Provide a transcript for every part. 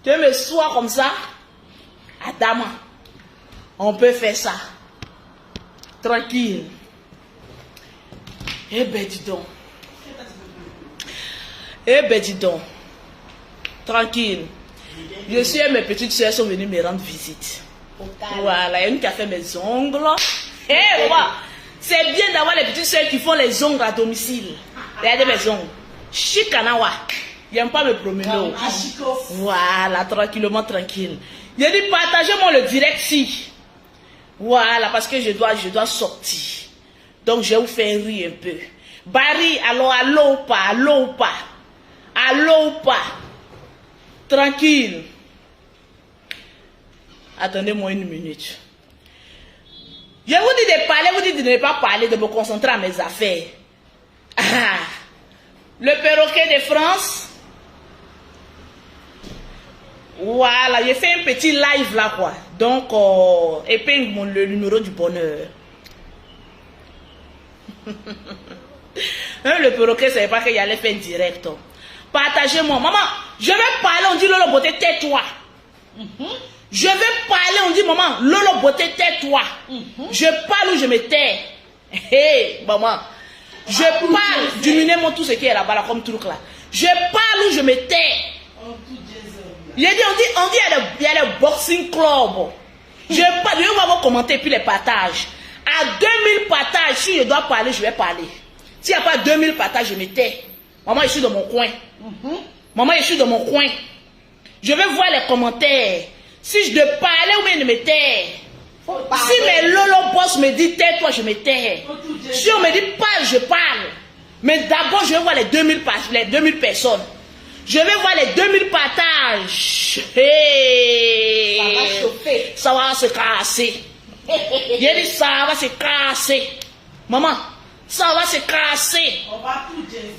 Tu me sois comme ça? Adama, on peut faire ça. Tranquille. Eh ben dis donc. Eh ben dis donc. Tranquille. Je suis et mes petites soeurs sont venues me rendre visite. Voilà, il y a une qui a fait mes ongles. Eh ouais. C'est bien d'avoir les petites soeurs qui font les ongles à domicile. Regardez mes ongles. Chikanawa. Il n'aime pas me promener. Voilà, tranquillement, tranquille. J'ai dit partagez-moi le direct si. Voilà, parce que je dois sortir. Donc je vais vous faire rire un peu. Barry, allô, allô, pas, allô, pas. Allô, pas. Tranquille. Attendez-moi une minute. Je vous dis de parler, vous dites de ne pas parler, de me concentrer à mes affaires. Ah, le perroquet de France. Voilà, j'ai fait un petit live là quoi. Donc, épingle le numéro du bonheur. Le perroquet ne savait pas qu'il allait faire direct. Partagez-moi. Maman, je vais parler, on dit Lolo Beauté, tais-toi. Je vais parler, on dit maman, Lolo Beauté, tais-toi. Je parle ou je me tais. Hé, maman. Je parle, diminuez-moi tout ce qui est là-bas, là, comme truc là. Je parle ou je me tais. Il a dit, on dit, il y a le boxing club. Je vais voir vos commentaires puis les partages. À 2000 partages, si je dois parler, je vais parler. S'il n'y a pas 2000 partages, je me tais. Maman, je suis dans mon coin. Maman, je suis dans mon coin. Je vais voir les commentaires. Si je dois parler ou bien je me tais. Si mes Lolo boss me dit tais-toi, je me tais. Si on me dit parle, je parle. Mais d'abord, je vais voir les 2000 personnes. Je vais voir les 2000 partages. Hey. Ça va chauffer. Ça va se casser. J'ai dit ça va se casser. Maman, ça va se casser.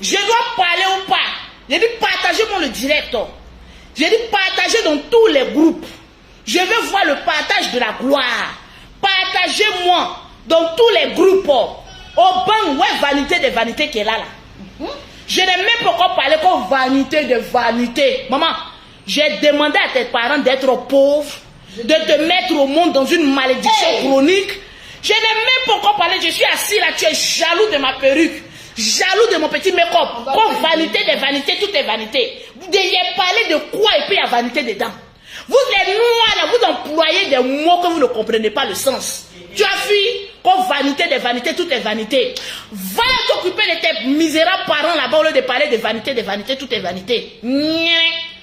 Je dois parler ou pas. J'ai dit partagez-moi le direct. J'ai dit partagez dans tous les groupes. Je vais voir le partage de la gloire. Partagez-moi dans tous les groupes. Au banc, ouais, vanité de vanité qui est là. Je n'ai même pas encore parlé comme vanité de vanité. Maman, j'ai demandé à tes parents d'être pauvres, de te mettre au monde dans une malédiction chronique. Je n'ai même pas encore parlé, je suis assis là, tu es jaloux de ma perruque, jaloux de mon petit make-up. Comme vanité de vanité, tout est vanité. Vous deviez parler de quoi et puis il y a vanité dedans. Vous les noirs, là, vous employez des mots que vous ne comprenez pas le sens. Tu as vu, comme vanité de vanité, tout est vanité. Va t'occuper de tes misérables parents là-bas au lieu de parler de vanité, tout est vanité.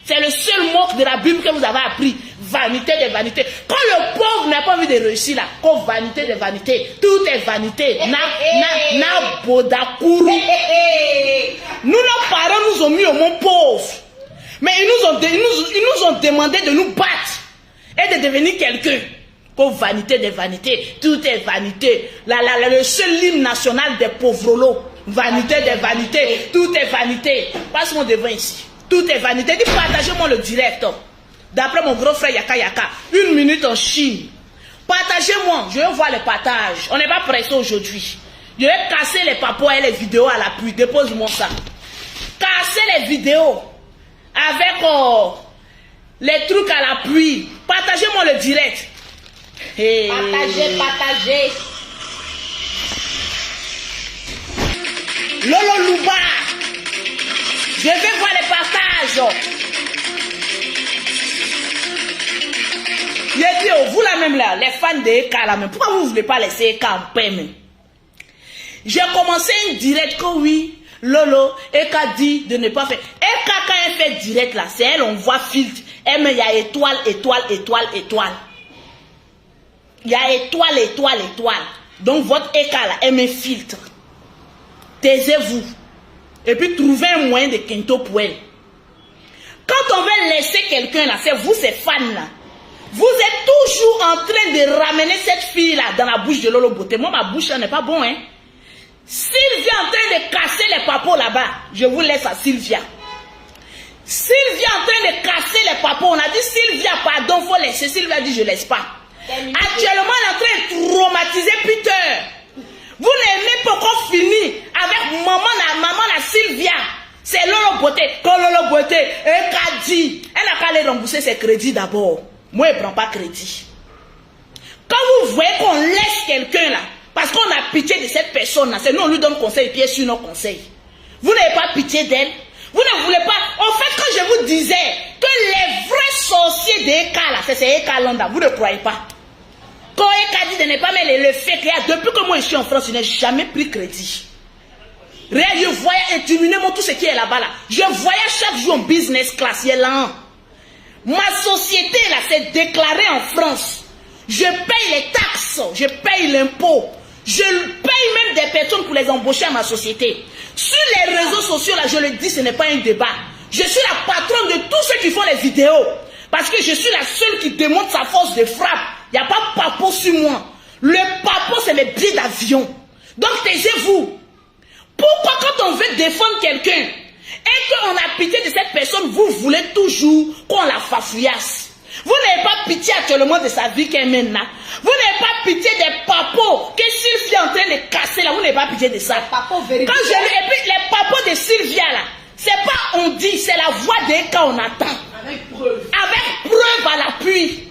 C'est le seul mot de la Bible que vous avez appris. Vanité de vanité. Quand le pauvre n'a pas envie de réussir là, comme vanité de vanité, tout est vanité. Na bodakuru. Nous, nos parents nous ont mis au monde pauvre. Mais ils nous ont demandé de nous battre et de devenir quelqu'un. Comme vanité de vanité, tout est vanité. Le seul hymne national des pauvres. Vanité de vanité, tout est vanité. Passe-moi devant ici. Tout est vanité. Dis partagez-moi le direct. D'après mon gros frère Yaka Yaka, 1 minute en Chine. Partagez-moi, je vais voir les partages. On n'est pas pressé aujourd'hui. Je vais casser les papos et les vidéos à l'appui. Dépose-moi ça. Casser les vidéos avec les trucs à l'appui. Partagez-moi le direct. Hey. Partagez. Lolo Louba. Je vais voir les partages. J'ai dit, oh, vous là même là, les fans de Eka là même, pourquoi vous ne voulez pas laisser Eka en paix même? J'ai commencé un direct que oui, Lolo, Eka dit de ne pas faire. Eka quand elle fait direct là, c'est elle, on voit filtre. Elle met, il y a étoile. Il y a étoile. Donc votre Eka là, elle met filtre. Taisez-vous. Et puis trouvez un moyen de quinto pour elle. Quand on veut laisser quelqu'un là, c'est vous, ces fans là. Vous êtes toujours en train de ramener cette fille là dans la bouche de Lolo Beauté. Moi, ma bouche n'est pas bon, hein. Sylvia en train de casser les papos là-bas. Je vous laisse à Sylvia. Sylvia en train de casser les papos. On a dit Sylvia, pardon, faut laisser. Sylvia dit je laisse pas. Actuellement, on est en train de traumatiser Peter. Vous n'aimez pas encore fini avec maman la Sylvia. C'est Lolo Beauté. Quand Lolo Beauté, elle a dit, Elle n'a qu'à aller rembourser ses crédits d'abord. Moi, elle ne prend pas crédit. Quand vous voyez qu'on laisse quelqu'un là, parce qu'on a pitié de cette personne là, c'est nous on lui donne conseil et puis elle suit nos conseils. Vous n'avez pas pitié d'elle. Vous ne voulez pas. En fait, quand je vous disais que les vrais sorciers d'Eka là, c'est Eka Landa, vous ne croyez pas. Quand Eka dit de ne pas mettre le fait qu'il y a, depuis que moi je suis en France, je n'ai jamais pris crédit. Réel, je voyais intimidément tout ce qui est là-bas là. Je voyais chaque jour en business class, il est là. Ma société là, c'est déclaré en France. Je paye les taxes, je paye l'impôt. Je paye même des personnes pour les embaucher à ma société. Sur les réseaux sociaux, là, je le dis, ce n'est pas un débat. Je suis la patronne de tous ceux qui font les vidéos. Parce que je suis la seule qui démontre sa force de frappe. Il n'y a pas de papo sur moi. Le papo, c'est les billets d'avion. Donc, taisez-vous. Pourquoi quand on veut défendre quelqu'un et qu'on a pitié de cette personne, vous voulez toujours qu'on la fafouillasse? Vous n'avez pas pitié actuellement de sa vie qu'elle mène là. Vous n'avez pas pitié des papos que Sylvia est en train de casser là. Vous n'avez pas pitié de ça. Quand je et puis les papos de Sylvia là, c'est pas on dit, c'est la voix d'Eka on attend. Avec preuve. Avec preuve à l'appui.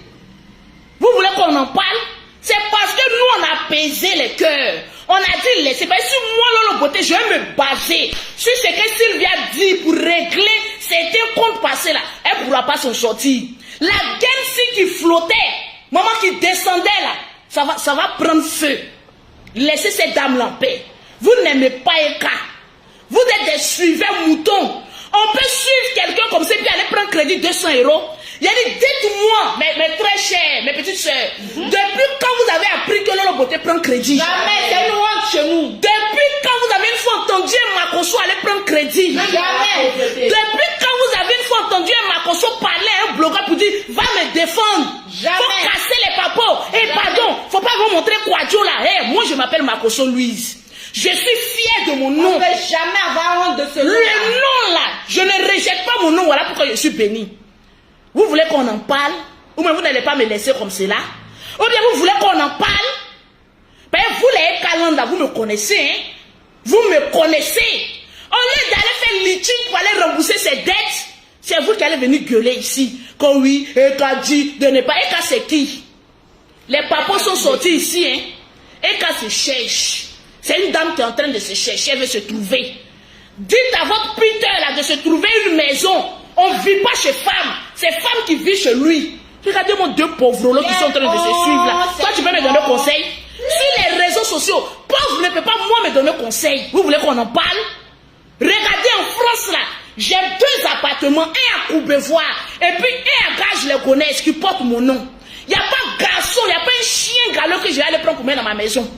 Vous voulez qu'on en parle? C'est parce que nous on a apaisé les cœurs. On a dit laissez. Ben, si moi Lolo Beauté, je vais me baser sur ce que Sylvia dit pour régler certains comptes passés là. Elle ne pourra pas s'en sortir. La Gensi qui flottait, maman qui descendait là, ça va prendre feu. Laissez cette dame là en paix. Vous n'aimez pas Eka. Vous êtes des suiveurs moutons. On peut suivre quelqu'un comme ça et puis aller prendre crédit 200 €. Il a dit, dites-moi, mes très chers, mes petites soeurs, depuis quand vous avez appris que Lolo Beauté prend crédit? Jamais, c'est une honte chez nous. Depuis quand vous avez une fois entendu un Makosso aller prendre crédit? Jamais. Depuis quand vous avez une fois entendu un Makosso parler à un blogueur pour dire, va me défendre? Jamais. Faut casser les papos. Et pardon, faut pas vous montrer Kwadjo là. Hey, moi je m'appelle Makosso Louise. Je suis fière de mon nom. On ne peut jamais avoir honte de ce nom. Le nom là, je ne rejette pas mon nom, voilà pourquoi je suis béni. Vous voulez qu'on en parle? Ou bien vous n'allez pas me laisser comme cela? Ou bien vous voulez qu'on en parle? Ben vous les Kalanda, vous me connaissez, hein? Vous me connaissez. Au lieu d'aller faire litige pour aller rembourser ses dettes, c'est vous qui allez venir gueuler ici. Quand oui, Eka dit de ne pas. Eka c'est qui? Les papos sont sortis ici, hein? Eka se cherche. C'est une dame qui est en train de se chercher, elle veut se trouver. Dites à votre Peter là de se trouver une maison. On ne vit pas chez femme. C'est femme qui vit chez lui. Regardez-moi deux pauvres là qui sont en train de se suivre là. Toi tu peux me donner conseil? Sur les réseaux sociaux, pauvre ne peut pas moi me donner conseil. Vous voulez qu'on en parle? Regardez en France là, j'ai 2 appartements, un à Courbevoie et puis un à Gage les Gonesse qui porte mon nom. Il n'y a pas de garçon, il n'y a pas un chien galop que je vais aller prendre pour mettre dans ma maison.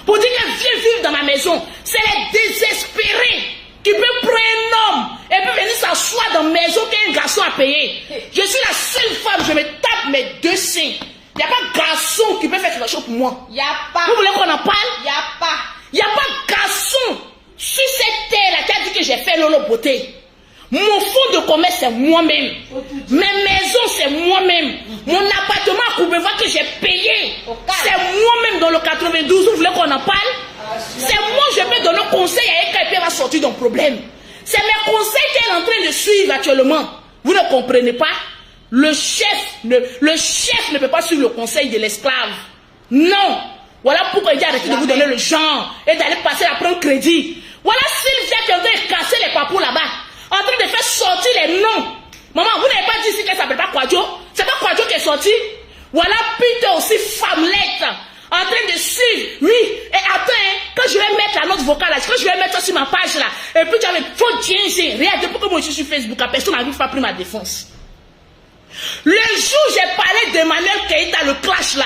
Pour dire qu'elle vient vivre dans ma maison, c'est les désespérés qui peuvent prendre un homme et puis venir s'asseoir dans ma maison qu'un garçon a payé. Je suis la seule femme, je me tape mes 2 seins. Il n'y a pas de garçon qui peut faire quelque chose pour moi. Il n'y a pas. Vous voulez qu'on en parle? Il n'y a pas. Il n'y a pas de garçon sur cette terre-là qui a dit que j'ai fait Lolo Beauté. Mon fonds de commerce, c'est moi-même. Mes maisons, c'est moi-même. Mon appartement à Courbevoie que j'ai payé, c'est moi-même dans le 92. Vous voulez qu'on en parle? C'est moi, je peux donner conseil à Eka et puis elle va sortir d'un problème. C'est mes conseils qu'elle est en train de suivre actuellement. Vous ne comprenez pas? Le chef ne peut pas suivre le conseil de l'esclave. Non. Voilà pourquoi il dit arrêtez de vous donner le genre et d'aller passer à prendre crédit. Voilà Sylvia qui est en train de casser les papous là-bas. En train de faire sortir les noms. Maman, vous n'avez pas dit ici qu'elle s'appelle pas Kwadjo? C'est pas Kwadjo qui est sorti? Voilà Peter aussi, femmelette, en train de suivre. Oui, et attends, hein, quand je vais mettre la note vocale là, quand je vais mettre ça sur ma page là, et puis tu avais, faut dire ici, regarde, depuis que moi je suis sur Facebook, personne n'a pas pris ma défense. Le jour où j'ai parlé d'Emmanuel Keïta, le clash là,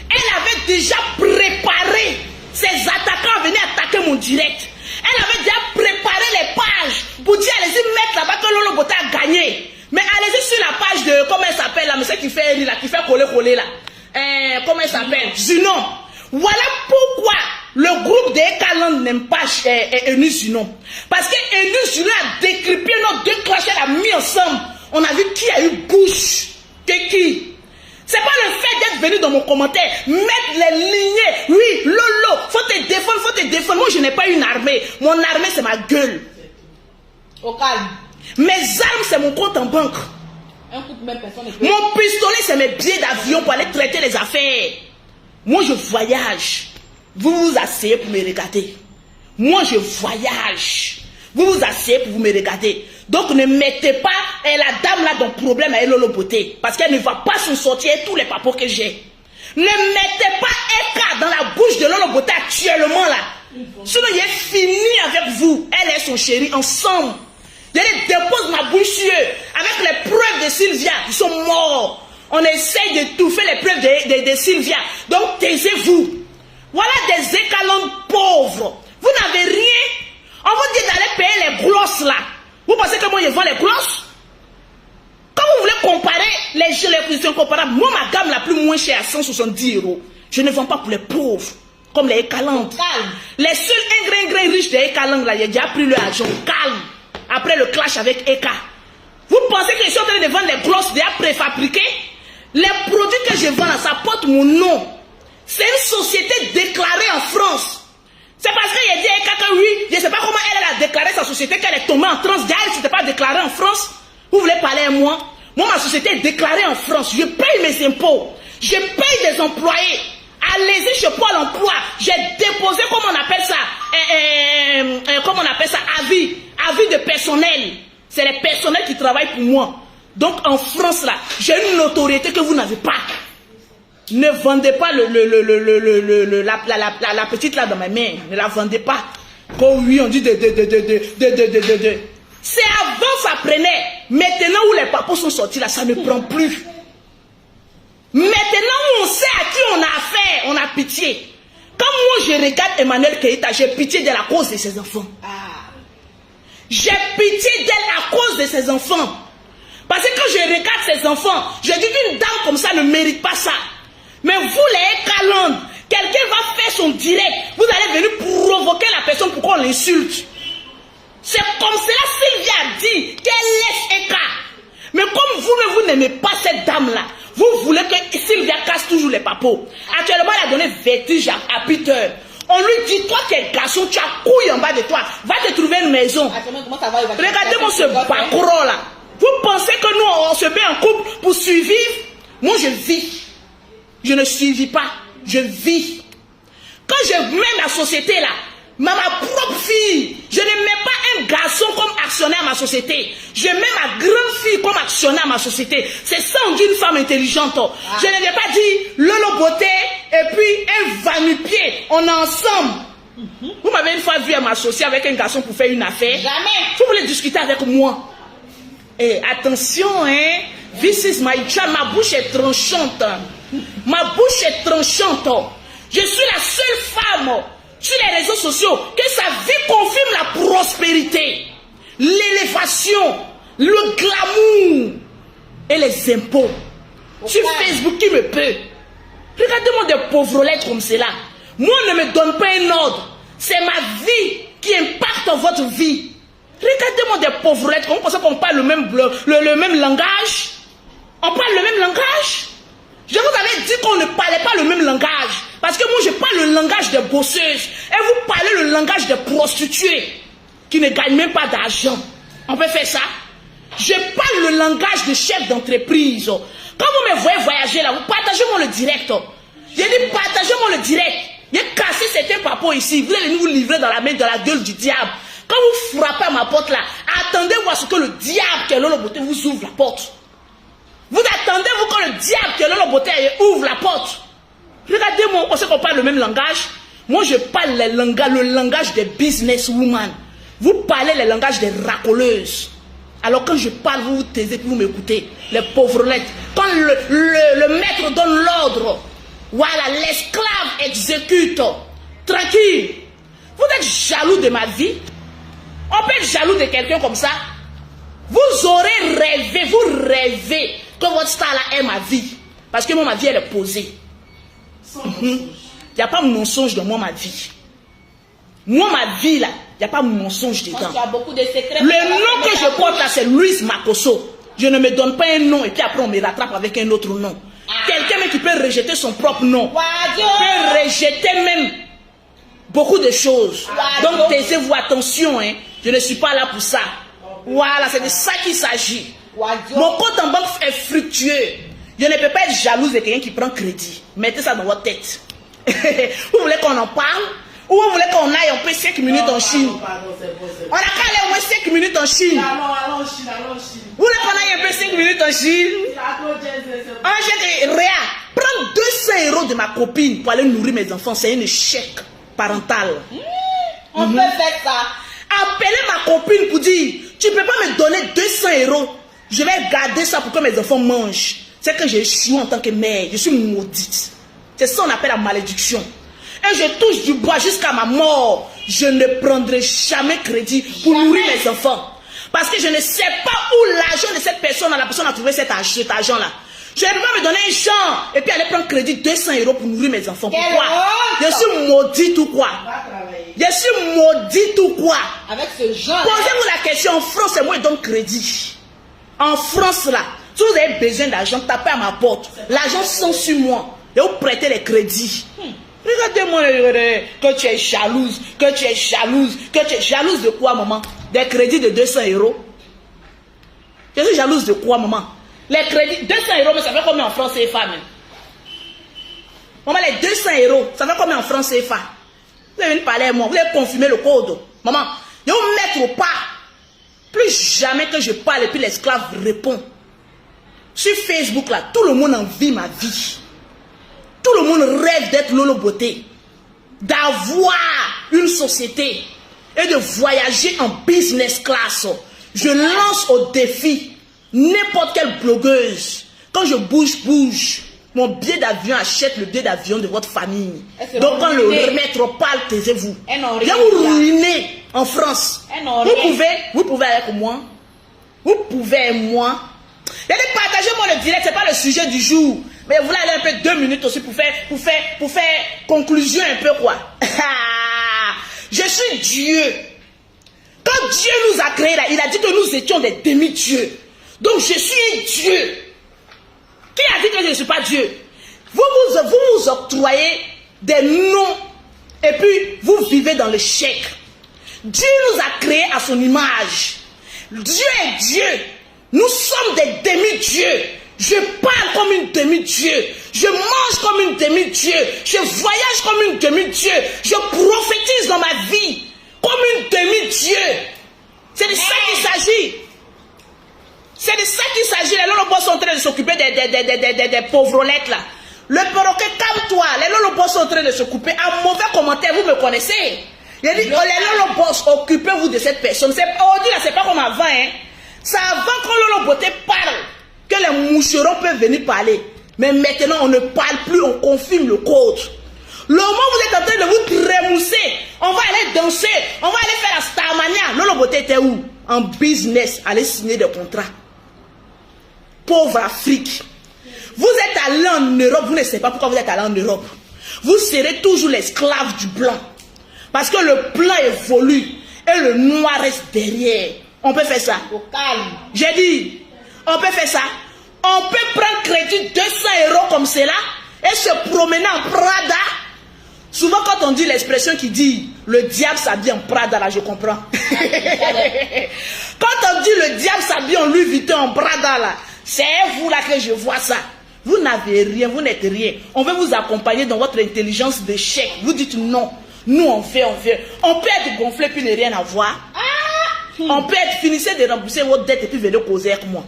elle avait déjà préparé ses attaquants à venir attaquer mon direct. Elle avait déjà préparé les pages pour dire allez-y mettre là-bas que Lolo Beauté a gagné. Mais allez-y sur la page de, comment elle s'appelle là, mais celle qui fait là, qui fait coller là. Comment elle s'appelle? Zunon. Voilà pourquoi le groupe de Eka Land n'aime pas Eunice Zunon. Parce que Eunice Zunon a décrypté nos 2 clashs, elle a mis ensemble. On a vu qui a eu bouche que qui. C'est pas le fait d'être venu dans mon commentaire, mettre les lignées. Oui, Lolo, faut te défendre, faut te défendre. Moi, je n'ai pas une armée. Mon armée, c'est ma gueule. Au calme. Mes armes, c'est mon compte en banque. Un couple, même personne ne peut. Mon pistolet, c'est mes billets d'avion pour aller traiter les affaires. Moi, je voyage. Vous vous asseyez pour me regarder. Moi, je voyage. Vous vous asseyez pour vous me regarder. Donc, ne mettez pas la dame là dans le problème avec Lolo Beauté. Parce qu'elle ne va pas s'en sortir tous les papos que j'ai. Ne mettez pas Eka dans la bouche de Lolo Beauté actuellement là. Sinon, il est fini avec vous. Elle et son chéri ensemble. Je les dépose ma bouche sur eux. Avec les preuves de Sylvia. Ils sont morts. On essaye d'étouffer les preuves de Sylvia. Donc, taisez-vous. Voilà des écalantes pauvres. Vous n'avez rien. On vous dit d'aller payer les glosses là. Vous pensez que moi je vends les glosses? Quand vous voulez comparer les jeux, les positions comparables, moi ma gamme la plus moins chère à 170 €. Je ne vends pas pour les pauvres. Comme les écalantes. Les seuls ingrats riches des écalantes là, j'ai déjà pris leur argent. Calme. Après le clash avec Eka. Vous pensez que je suis en train de vendre les glosses déjà préfabriquées? Les produits que je vends là, ça porte mon nom. C'est une société déclarée en France. C'est parce qu'il a dit à Eka que oui, je ne sais pas comment elle a déclaré sa société, qu'elle est tombée en transe. Déjà, elle ne s'était pas déclarée en France. Vous voulez parler à moi? Moi, ma société est déclarée en France. Je paye mes impôts. Je paye des employés. Allez-y chez Pôle emploi. J'ai déposé, comment on appelle ça, comment on appelle ça, avis de personnel. C'est les personnels qui travaillent pour moi. Donc en France là, j'ai une notoriété que vous n'avez pas. Ne vendez pas la petite là dans ma main. Ne la vendez pas. Comme oui, on dit de. C'est avant ça prenait. Maintenant où les papos sont sortis là, ça ne prend plus. Maintenant où on sait à qui on a affaire, on a pitié. Quand moi je regarde Emmanuel Keïta, j'ai pitié de la cause de ses enfants. J'ai pitié d'elle à cause de ses enfants. Parce que quand je regarde ses enfants, je dis qu'une dame comme ça ne mérite pas ça. Mais vous les Écalantes, quelqu'un va faire son direct, vous allez venir provoquer la personne pour qu'on l'insulte. C'est comme cela Sylvia a dit qu'elle laisse Eka. Mais comme vous n'aimez pas cette dame-là, vous voulez que Sylvia casse toujours les papos. Actuellement, elle a donné vertige à Peter. On lui dit, toi qui es garçon, tu as couille en bas de toi. Va te trouver une maison. Regardez-moi ce bacro là. Vous pensez que nous, on se met en couple pour survivre? Moi, je vis. Je ne survis pas. Je vis. Quand je mets ma société là, ma propre fille, je ne mets pas un garçon comme actionnaire à ma société. Je mets ma grande fille comme actionnaire à ma société. C'est ça, on dit une femme intelligente. Je ne vais pas dire Lolo Beauté et puis un va-nu-pied. On est ensemble. Vous m'avez une fois vu à m'associer avec un garçon pour faire une affaire. Jamais. Vous voulez discuter avec moi? Et attention, hein. This is my child. Ma bouche est tranchante. Ma bouche est tranchante. Je suis la seule femme sur les réseaux sociaux que sa vie confirme la prospérité, l'élévation, le glamour et les impôts. Sur Facebook, qui me peut? Regardez-moi des pauvrettes comme cela. Moi, ne me donne pas un ordre. C'est ma vie qui impacte votre vie. Regardez-moi des pauvrettes. Comment ça qu'on parle le même langage? On parle le même langage? Je vous avais dit qu'on ne parlait pas le même langage. Parce que moi, je parle le langage des bosseuses. Et vous parlez le langage des prostituées qui ne gagnent même pas d'argent. On peut faire ça? Je parle le langage des chefs d'entreprise. Quand vous me voyez voyager là, vous partagez-moi le direct. J'ai dit partagez-moi le direct. J'ai cassé certains papos ici. Vous allez nous livrer dans la main, dans la gueule du diable. Quand vous frappez à ma porte là, attendez voir ce que le diable qui est Lolo Beauté vous ouvre la porte. Vous attendez vous quand le diable qui est Lolo Beauté ouvre la porte. Regardez-moi, on sait qu'on parle le même langage. Moi, je parle le langage des businesswomen. Vous parlez le langage des racoleuses. Alors quand je parle, vous vous taisez, vous m'écoutez. Les pauvrettes. Quand le maître donne l'ordre, voilà, l'esclave exécute. Tranquille. Vous êtes jaloux de ma vie? On peut être jaloux de quelqu'un comme ça? Vous aurez rêvé, vous rêvez que votre star là est ma vie. Parce que moi, ma vie, elle est posée. Il n'y a pas de mensonge dans moi, ma vie. Moi, ma vie, là, il n'y a pas de mensonge dedans. Tu as beaucoup de secrets. Le nom que je porte là, c'est Louise Makosso. Je ne me donne pas un nom et puis après on me rattrape avec un autre nom. Quelqu'un même qui peut rejeter son propre nom. Peut rejeter même beaucoup de choses. Donc taisez-vous, attention, hein. Je ne suis pas là pour ça. Voilà, c'est de ça qu'il s'agit. Mon compte en banque est Dieu. Je ne peux pas être jalouse de quelqu'un qui prend crédit. Mettez ça dans votre tête. Vous voulez qu'on en parle? Ou vous voulez qu'on aille un peu 5 minutes en Chine? On a qu'à aller au moins 5 minutes en Chine. Allons en Chine, allons en Chine. Vous voulez qu'on aille un peu 5 minutes en Chine? J'ai dit, Réa, prendre 200 € de ma copine pour aller nourrir mes enfants, c'est un échec parental. On peut faire ça. Appeler ma copine pour dire, tu ne peux pas me donner 200 €. Je vais garder ça pour que mes enfants mangent. C'est que j'ai échoué en tant que mère. Je suis maudite. C'est ça qu'on appelle la malédiction. Et je touche du bois jusqu'à ma mort. Je ne prendrai jamais crédit pour nourrir mes enfants. Parce que je ne sais pas où l'argent de cette personne, la personne a trouvé cet argent-là. Je ne peux pas me donner un champ et puis aller prendre crédit 200 € pour nourrir mes enfants. Pourquoi? Je suis maudite ou quoi? Je suis maudite ou quoi? Avec ce genre. Posez-vous la question. En France, c'est moi qui donne crédit. En France, là, si vous avez besoin d'argent, tapez à ma porte. L'argent sont sur moi. Et vous prêtez les crédits. Regardez-moi que tu es jalouse, que tu es jalouse, que tu es jalouse de quoi, maman? Des crédits de 200 €. Je suis jalouse de quoi, maman? Les crédits, 200 €, mais ça fait combien en francs CFA, même? Maman, les 200 €, ça fait combien en francs CFA? Vous allez venir parler à moi, vous allez confirmer le code. Maman, je vais vous mettre au pas. Plus jamais que je parle et puis l'esclave répond. Sur Facebook, là, tout le monde envie ma vie. Tout le monde rêve d'être Lolo Beauté, d'avoir une société et de voyager en business class. Je lance au défi n'importe quelle blogueuse. Quand je bouge, mon billet d'avion achète le billet d'avion de votre famille. Donc quand le métropole, taisez-vous. Je vais vous ruiner en France. Vous pouvez avec moi. Vous pouvez avec moi. Partagez-moi le direct, c'est pas le sujet du jour. Mais vous voulez aller un peu 2 minutes aussi pour faire conclusion un peu quoi. Je suis Dieu. Quand Dieu nous a créés là, il a dit que nous étions des demi-dieux. Donc je suis un Dieu. Qui a dit que je ne suis pas Dieu? Vous vous octroyez des noms et puis vous vivez dans le chèque. Dieu nous a créés à son image. Dieu est Dieu. Nous sommes des demi-dieux. Je parle comme une demi-dieu. Je mange comme une demi-dieu. Je voyage comme une demi-dieu. Je prophétise dans ma vie comme une demi-dieu. C'est de ça qu'il s'agit. C'est de ça qu'il s'agit. Les lolobos sont en train de s'occuper des pauvrolettes là. Le perroquet, calme-toi. Les lolobos sont en train de s'occuper. Un mauvais commentaire, vous me connaissez. Il a dit, oh, les lolobos, occupez-vous de cette personne. Aujourd'hui là, c'est pas comme avant, hein. C'est avant quand Lolo Beauté parle que les moucherons peuvent venir parler. Mais maintenant, on ne parle plus, on confirme le code. Le moment où vous êtes en train de vous trémousser, on va aller danser, on va aller faire la Starmania. Lolo Beauté était où? En business, aller signer des contrats. Pauvre Afrique. Vous êtes allé en Europe, vous ne savez pas pourquoi vous êtes allé en Europe. Vous serez toujours l'esclave du blanc. Parce que le blanc évolue et le noir reste derrière. On peut faire ça. Au calme. J'ai dit, on peut faire ça. On peut prendre crédit 200 € comme cela et se promener en Prada. Souvent quand on dit l'expression qui dit le diable s'habille en Prada, là je comprends. Quand on dit le diable s'habille en Louis Vuitton, en Prada, là, c'est vous là que je vois ça. Vous n'avez rien, vous n'êtes rien. On veut vous accompagner dans votre intelligence de chèque. Vous dites non. Nous on fait. On peut être gonflé puis ne rien avoir. On peut être finissez de rembourser votre dette et puis venir causer avec moi.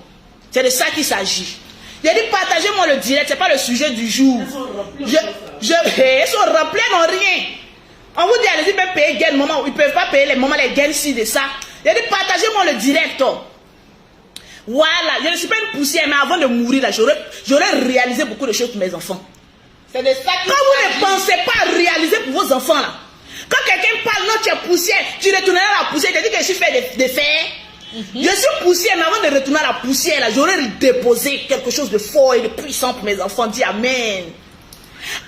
C'est de ça qu'il s'agit. Il a dit partagez-moi le direct, c'est pas le sujet du jour. Ils sont remplis, non rien. On vous dit allez-y, même payer gain moment, ils ne peuvent pas payer les moments, les gains ci de ça. Il a dit partagez-moi le direct. Voilà, je ne suis pas une poussière, mais avant de mourir là, j'aurais réalisé beaucoup de choses pour mes enfants. C'est de ça qu'il Quand vous ne pensez pas à réaliser pour vos enfants là, quand quelqu'un parle, non, tu es poussière, tu retourneras à la poussière, tu dis que je suis fait de fer. Je suis poussière, mais avant de retourner à la poussière, là, j'aurais déposé quelque chose de fort et de puissant pour mes enfants. Dis Amen.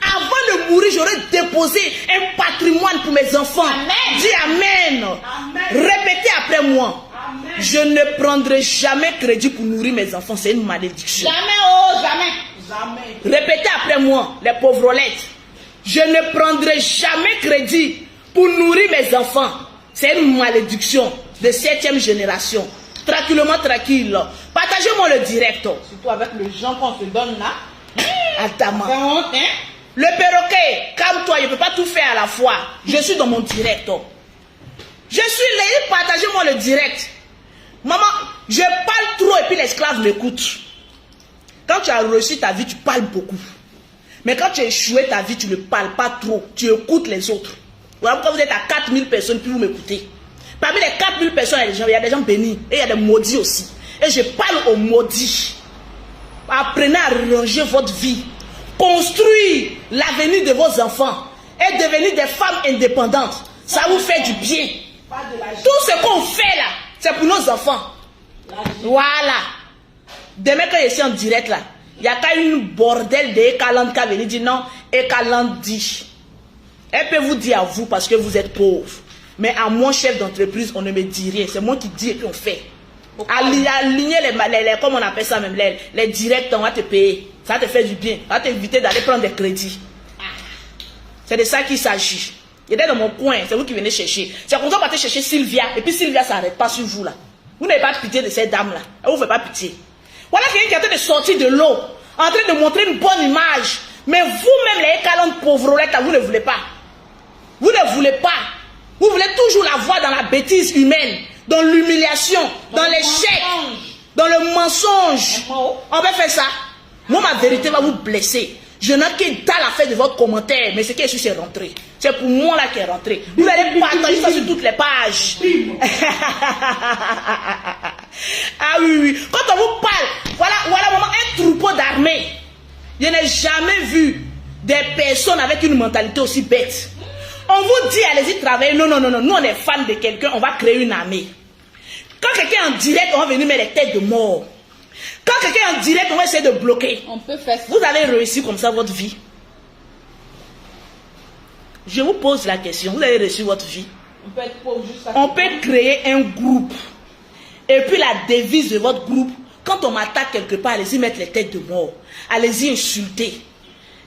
Avant de mourir, j'aurais déposé un patrimoine pour mes enfants. Amen. Dis Amen. Amen. Répétez après moi. Amen. Je ne prendrai jamais crédit pour nourrir mes enfants. C'est une malédiction. Jamais, oh, jamais. Jamais. Répétez après moi, les pauvrolettes. Je ne prendrai jamais crédit pour nourrir mes enfants. C'est une malédiction de 7e génération. Tranquillement, tranquille. Partagez-moi le direct. Surtout avec le gens qu'on se donne là. Attends. C'est honte, hein? Le perroquet, calme-toi, je ne peux pas tout faire à la fois. Je suis dans mon direct. Je suis là, partagez-moi le direct. Maman, je parle trop et puis l'esclave m'écoute. Quand tu as réussi ta vie, tu parles beaucoup. Mais quand tu as échoué ta vie, tu ne parles pas trop. Tu écoutes les autres. Voilà pourquoi vous êtes à 4000 personnes, puis vous m'écoutez. Parmi les 4000 personnes, il y a des gens bénis. Et il y a des maudits aussi. Et je parle aux maudits. Apprenez à ranger votre vie. Construire l'avenir de vos enfants. Et devenir des femmes indépendantes. Ça vous fait du bien. Tout ce qu'on fait là, c'est pour nos enfants. Voilà. Demain quand je suis en direct là, il y a qu'à une bordel de Ekaland qui a venu dire non, Ekaland dit. Elle peut vous dire à vous parce que vous êtes pauvre. Mais à moi, chef d'entreprise, on ne me dit rien. C'est moi qui dis et puis on fait. Aligner les comme on appelle ça même, les directs, on va te payer. Ça va te faire du bien. Ça va t'inviter d'aller prendre des crédits. C'est de ça qu'il s'agit. Il était dans mon coin, c'est vous qui venez chercher. C'est comme ça qu'on va te chercher Sylvia. Et puis Sylvia ne s'arrête pas sur vous là. Vous n'avez pas pitié de cette dame là. Elle ne vous fait pas pitié. Voilà quelqu'un qui est en train de sortir de l'eau, en train de montrer une bonne image. Mais vous-même, les écalantes pauvrettes, vous ne voulez pas. Vous ne voulez pas. Vous voulez toujours la voir dans la bêtise humaine, dans l'humiliation, dans l'échec, dans le mensonge. On va faire ça. Moi, ma vérité va vous blesser. Je n'ai que dalle à faire de votre commentaire, mais ce qui est sûr, c'est rentré. C'est pour moi là qui est rentré. Vous allez partager ça sur toutes les pages. Ah oui, oui. Quand on vous parle, voilà maman, un troupeau d'armée. Je n'ai jamais vu des personnes avec une mentalité aussi bête. On vous dit, allez-y travailler. Non, non, non, non. Nous, on est fans de quelqu'un, on va créer une armée. Quand quelqu'un est en direct, on va venir mettre les têtes de mort. Quand quelqu'un est en direct, on va essayer de bloquer. On peut faire ça. Vous allez réussir comme ça votre vie. Je vous pose la question. Vous avez réussi votre vie. On peut être pauvre juste à On peut créer un groupe. Et puis la devise de votre groupe, quand on m'attaque quelque part, allez-y mettre les têtes de mort. Allez-y insulter.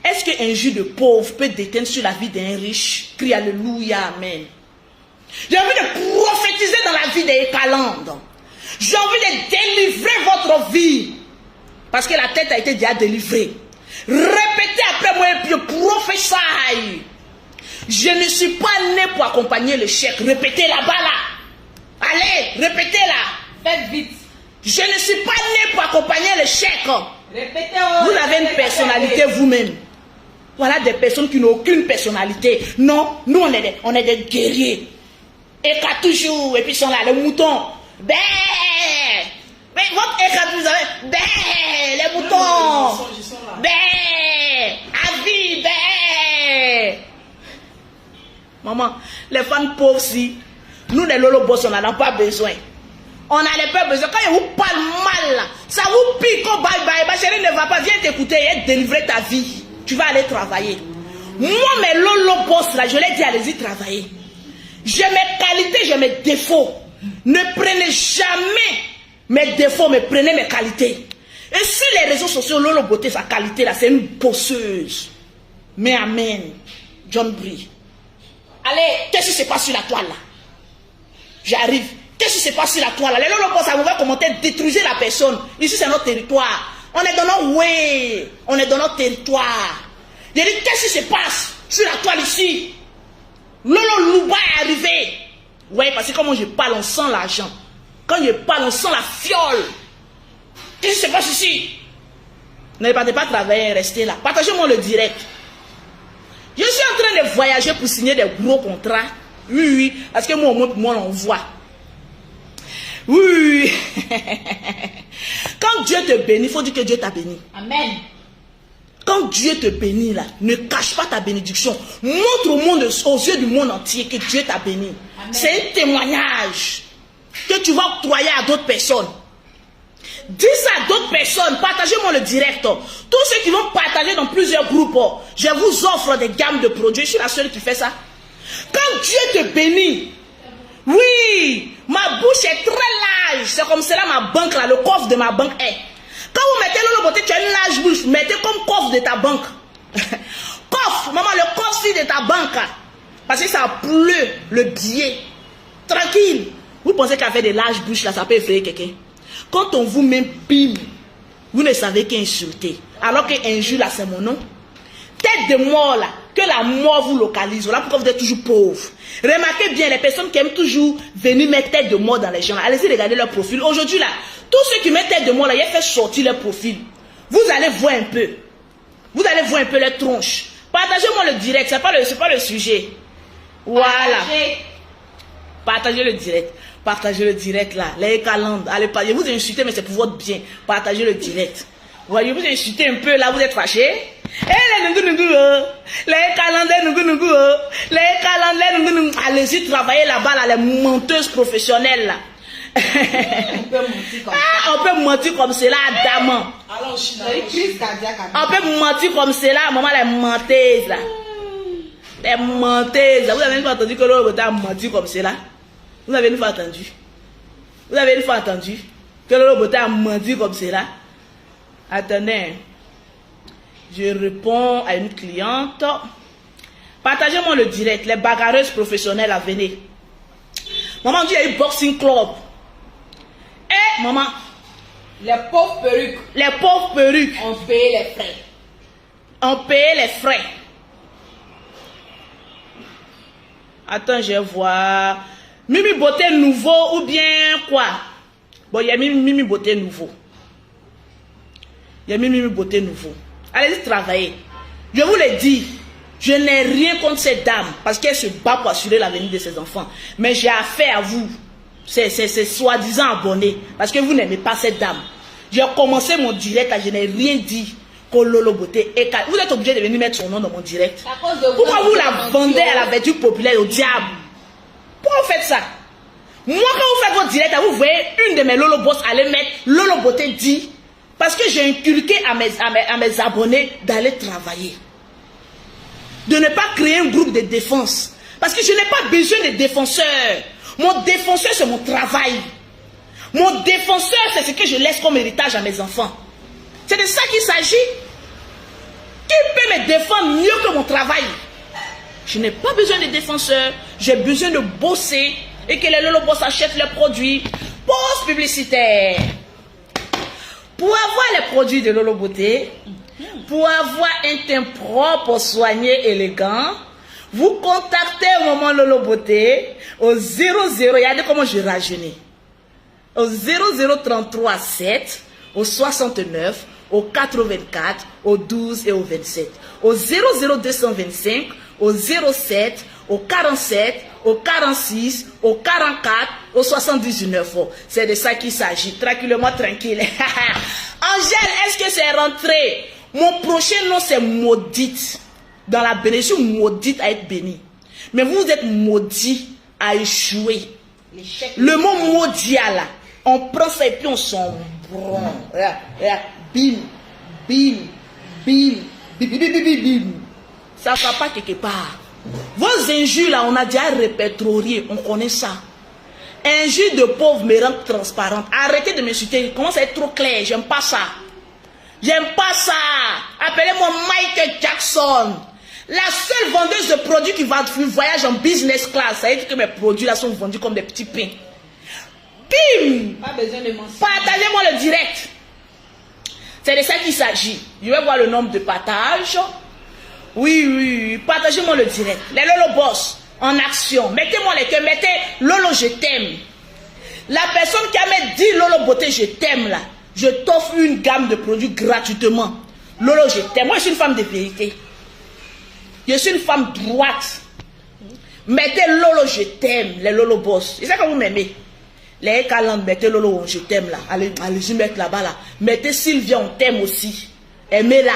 Est-ce qu'un jus de pauvre peut déteindre sur la vie d'un riche? Crie alléluia, amen. J'ai envie de prophétiser dans la vie des Ekalandes. J'ai envie de délivrer votre vie. Parce que la tête a été déjà délivrée. Répétez après moi et puis prophétie. Je ne suis pas né pour accompagner le chèque. Répétez là-bas là. Allez, répétez là. Faites vite. Je ne suis pas né pour accompagner le chèque. Répétez. Vous avez une personnalité vous-même. Voilà des personnes qui n'ont aucune personnalité. Non, nous on est des guerriers. Et qu'à toujours, et puis ils sont là, les moutons. Bé! Mais votre écart, vous avez. Bé! Les moutons! Bé! Avis! Bé! Maman, les femmes pauvres, si nous les lolobos, on n'en a pas besoin. On n'a pas besoin. Quand ils vous parlent mal, là, ça vous pique au bye-bye. Ma chérie ne va pas, viens t'écouter et délivrer ta vie. Tu vas aller travailler. Moi, mes lolobos, là, je l'ai dit, allez-y travailler. J'ai mes qualités, j'ai mes défauts. Ne prenez jamais mes défauts, mais prenez mes qualités. Et sur les réseaux sociaux, Lolo Beauté, sa qualité là, c'est une bosseuse. Mais amen. John Brie. Allez, qu'est-ce qui se passe sur la toile là? J'arrive. Qu'est-ce qui se passe sur la toile là? Les Lolo Beauté, ça vous va commenter, détruisez la personne. Ici, c'est notre territoire. On est dans notre way. On est dans notre territoire. J'ai dit, qu'est-ce qui se passe sur la toile ici? Lolo Louba est arrivé. Oui, parce que quand je parle, on sent l'argent. Quand je parle, on sent la fiole. Qu'est-ce qui se passe ici? Ne partez pas travailler, restez là. Partagez-moi le direct. Je suis en train de voyager pour signer des gros contrats. Oui, oui, parce que moi, au moins, pour moi, on voit. Oui, oui. Quand Dieu te bénit, il faut dire que Dieu t'a béni. Amen. Quand Dieu te bénit là, ne cache pas ta bénédiction. Montre au monde, aux yeux du monde entier que Dieu t'a béni. C'est un témoignage que tu vas octroyer à d'autres personnes. Dis ça à d'autres personnes. Partagez-moi le direct. Tous ceux qui vont partager dans plusieurs groupes, je vous offre des gammes de produits. Je suis la seule qui fait ça. Quand Dieu te bénit, oui, ma bouche est très large. C'est comme cela ma banque là, le coffre de ma banque est. Quand vous mettez Lolo Beauté, tu as une large bouche, mettez comme coffre de ta banque. Coffre, maman, le coffre de ta banque. Parce que ça pleut, le billet. Tranquille. Vous pensez qu'à faire des larges bouches là, ça peut effrayer quelqu'un? Quand on vous met bim, vous ne savez qu'insulter. Alors qu'injure là, c'est mon nom. Tête de mort là, que la mort vous localise. Voilà pourquoi vous êtes toujours pauvre. Remarquez bien les personnes qui aiment toujours venir mettre tête de mort dans les gens. Allez-y regarder leur profil. Aujourd'hui là, tous ceux qui mettent tête de mort là, ils fait sortir leur profil. Vous allez voir un peu. Vous allez voir un peu les tronches. Partagez-moi le direct, c'est pas le sujet. Voilà. Partagez le direct. Partagez le direct là. Les calendes. Allez, pas. Vous insultez, mais c'est pour votre bien. Partagez le direct. Voyez, vous insultez un peu là, vous êtes fâché. Les calendes, allez-y travailler là-bas, là, les menteuses professionnelles là. On peut mentir comme cela, dame. On peut mentir comme cela, maman, les menteuses là. Les menteuses. Vous avez une fois entendu que l'autre a menti comme cela? Vous avez une fois entendu? Vous avez une fois entendu que l'autre a menti comme cela? Attendez. Je réponds à une cliente. Partagez-moi le direct. Les bagarreuses professionnelles à venir. Maman dit il y a eu boxing club. Eh, maman. Les pauvres perruques. Les pauvres perruques. On payait les frais. On payait les frais. Attends, je vais voir. Mimi Beauté nouveau ou bien quoi? Bon, il y a Mimi Beauté nouveau. Il y a Mimi Beauté nouveau. Allez-y travailler. Je vous l'ai dit, je n'ai rien contre cette dame parce qu'elle se bat pour assurer l'avenir de ses enfants. Mais j'ai affaire à vous, c'est soi-disant abonnés, parce que vous n'aimez pas cette dame. J'ai commencé mon direct, je n'ai rien dit que Lolo Beauté. Vous êtes obligé de venir mettre son nom dans mon direct. Pourquoi vous la vendez à la vertu populaire, au diable? Pourquoi vous faites ça? Moi, quand vous faites votre direct, vous voyez une de mes Lolo Boss aller mettre Lolo Beauté dit. Parce que j'ai inculqué à mes abonnés d'aller travailler. De ne pas créer un groupe de défense. Parce que je n'ai pas besoin de défenseurs. Mon défenseur, c'est mon travail. Mon défenseur, c'est ce que je laisse comme héritage à mes enfants. C'est de ça qu'il s'agit. Qui peut me défendre mieux que mon travail? Je n'ai pas besoin de défenseurs. J'ai besoin de bosser et que les Lolo Boss achètent leurs produits. Pause publicitaire. Pour avoir les produits de Lolo Beauté, pour avoir un teint propre, soigné, élégant, vous contactez au moment Lolo Beauté au 00, regardez comment je rajeunis, au 0033 7, au 69, au 84, au 12 et au 27, au 00225, au 07, au 47, au 46, au 44, au 79. C'est de ça qu'il s'agit. Tranquillement, tranquille. Angèle, est-ce que c'est rentré? Mon prochain nom, c'est maudite. Dans la bénédiction, maudite à être bénie. Mais vous êtes maudit à échouer. Le mot maudit là, on prend ça et puis on s'en prend. Bim, bim, bim, bim, bim, bim, bim. Ça ne va pas quelque part. Vos injures là, on a déjà répertorié, on connaît ça. Injures de pauvre me rendent transparente. Arrêtez de m'insulter, il commence à être trop clair, j'aime pas ça. J'aime pas ça. Appelez-moi Michael Jackson. La seule vendeuse de produits qui va voyage en business class. Ça veut dire que mes produits là sont vendus comme des petits pains. Bim! Pas besoin de mentir. Partagez-moi le direct. C'est de ça qu'il s'agit. Je vais voir le nombre de partages. Oui, partagez-moi le direct. Les Lolo Boss en action. Mettez-moi les cœurs, mettez Lolo, je t'aime. La personne qui a mis 10 Lolo Beauté, je t'aime là. Je t'offre une gamme de produits gratuitement. Lolo, je t'aime. Moi, je suis une femme de vérité. Je suis une femme droite. Mettez Lolo, je t'aime. Les Lolo Boss. C'est ça que vous m'aimez. Les calendes, mettez Lolo, je t'aime là. Allez-y mettre là-bas là. Mettez Sylvia, on t'aime aussi. Aimez-la.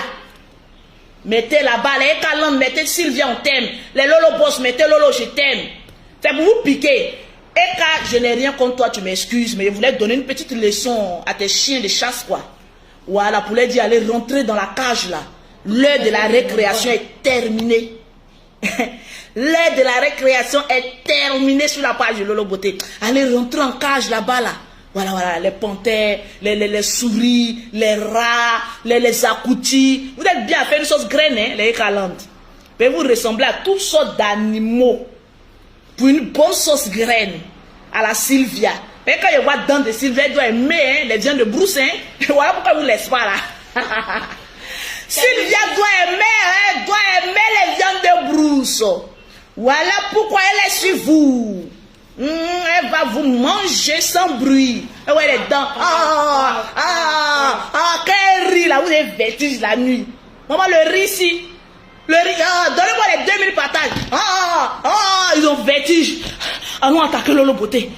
Mettez là-bas, les calendes, mettez Sylvia, on t'aime. Les Lolo Boss, mettez Lolo, je t'aime. C'est pour vous piquer. Et car je n'ai rien contre toi, tu m'excuses, mais je voulais donner une petite leçon à tes chiens de chasse, quoi. Voilà, pour les dire, allez rentrer dans la cage, là. L'heure de la récréation est terminée. L'heure de la récréation est terminée sur la page de Lolo Beauté. Allez rentrer en cage, là-bas, là. Voilà, les panthères, les souris, les rats, les accoutis. Vous êtes bien fait une sauce graine, hein, les calandes. Mais vous ressemblez à toutes sortes d'animaux. Pour une bonne sauce graine, à la Sylvia, Mais quand je vois dents de Sylvia, elle doit aimer hein, les viandes de brousse. Hein. Voilà pourquoi vous ne laissez pas là. Sylvia doit aimer les viandes de brousse. Voilà pourquoi elle est sur vous. Elle va vous manger sans bruit. Elle a les dents. Quand elle rit là, vous avez vertige la nuit. Maman, le riz ici. Le riz, donnez-moi les 2000 patates. Ils ont vertige. Allons attaquer Lolo Beauté.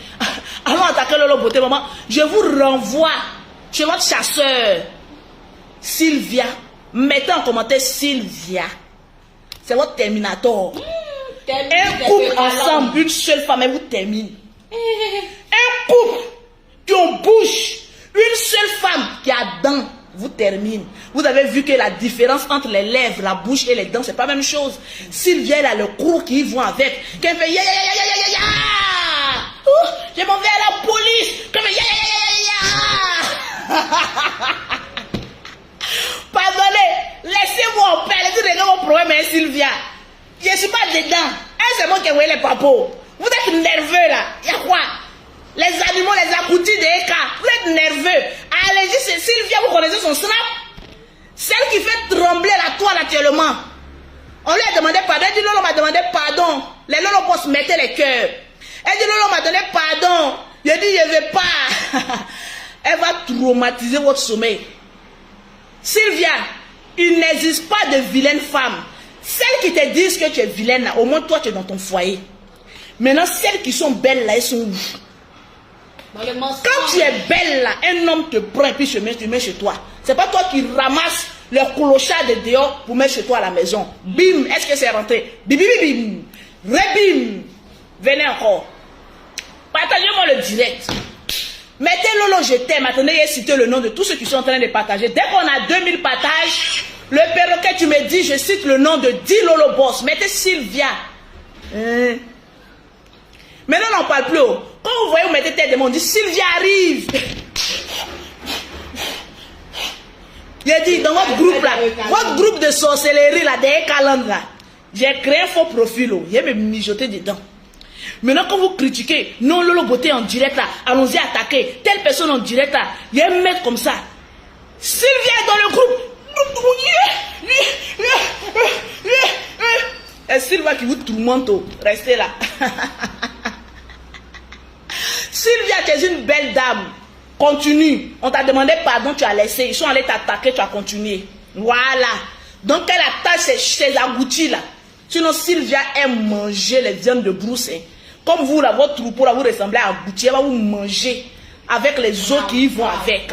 Allons attaquer Lolo Beauté, maman. Je vous renvoie chez votre chasseur. Sylvia. Mettez en commentaire Sylvia. C'est votre terminator. Un couple ensemble, une seule femme, elle vous termine. Un couple qui ont bouche, une seule femme qui a dents, vous termine. Vous avez vu que la différence entre les lèvres, la bouche et les dents, c'est pas la même chose. Sylvia, elle a le cours qui vont avec. Qu'elle fait ya ya ya ya ya ya ya. Je m'en vais à la police. Qu'elle fait ya ya ya ya ya. Pardonnez, laissez-moi en paix. Laissez-moi mon problème, hein, Sylvia. Je ne suis pas dedans. C'est moi qui ai envoyé les papos. Vous êtes nerveux là. Il y a quoi? Les animaux, les aboutis des Eka. Vous êtes nerveux. Allez-y, c'est Sylvia, vous connaissez son snap? Celle qui fait trembler la toile actuellement. On lui a demandé pardon. Elle dit Lolo m'a demandé pardon. Les Lolo boss mettaient les cœurs. Elle dit Lolo m'a donné pardon. Je dis je ne vais pas. Elle va traumatiser votre sommeil. Sylvia, il n'existe pas de vilaine femme. Celles qui te disent que tu es vilaine, là, au moins toi tu es dans ton foyer. Maintenant, celles qui sont belles là, elles sont où? Quand tu es belle là, un homme te prend et puis tu mets chez toi. C'est pas toi qui ramasses le clochard de dehors pour mettre chez toi à la maison. Bim, est-ce que c'est rentré? Bim, bim, bim, rebim. Venez encore. Partagez-moi le direct. Mettez Lolo, je t'aime. Attendez, j'ai cité le nom de tous ceux qui sont en train de partager. Dès qu'on a 2000 partages, le perroquet, tu me dis, je cite le nom de 10 Lolo Boss. Mettez Sylvia. Maintenant, on n'en parle plus. Quand vous voyez, vous mettez tête de monde, dit Sylvia arrive. Il a dit, dans votre groupe là, votre groupe de sorcellerie là, des calendes là, j'ai créé un faux profil. J'ai me mijoté dedans. Maintenant, quand vous critiquez, non, Lolo Beauté en direct là, allons-y attaquer, telle personne en direct là, il y a un mec comme ça. Sylvia est dans le groupe. Et Sylvia qui vous tourmente, restez là. Sylvia, tu es une belle dame. Continue. On t'a demandé pardon, tu as laissé. Ils sont allés t'attaquer, tu as continué. Voilà. Donc, elle attaque ces aboutis là. Sinon, Sylvia aime manger les viandes de brousse. Hein. Comme vous, là, votre troupeau, là, vous ressemblez à abouti. Elle va vous manger avec les os qui y vont avec.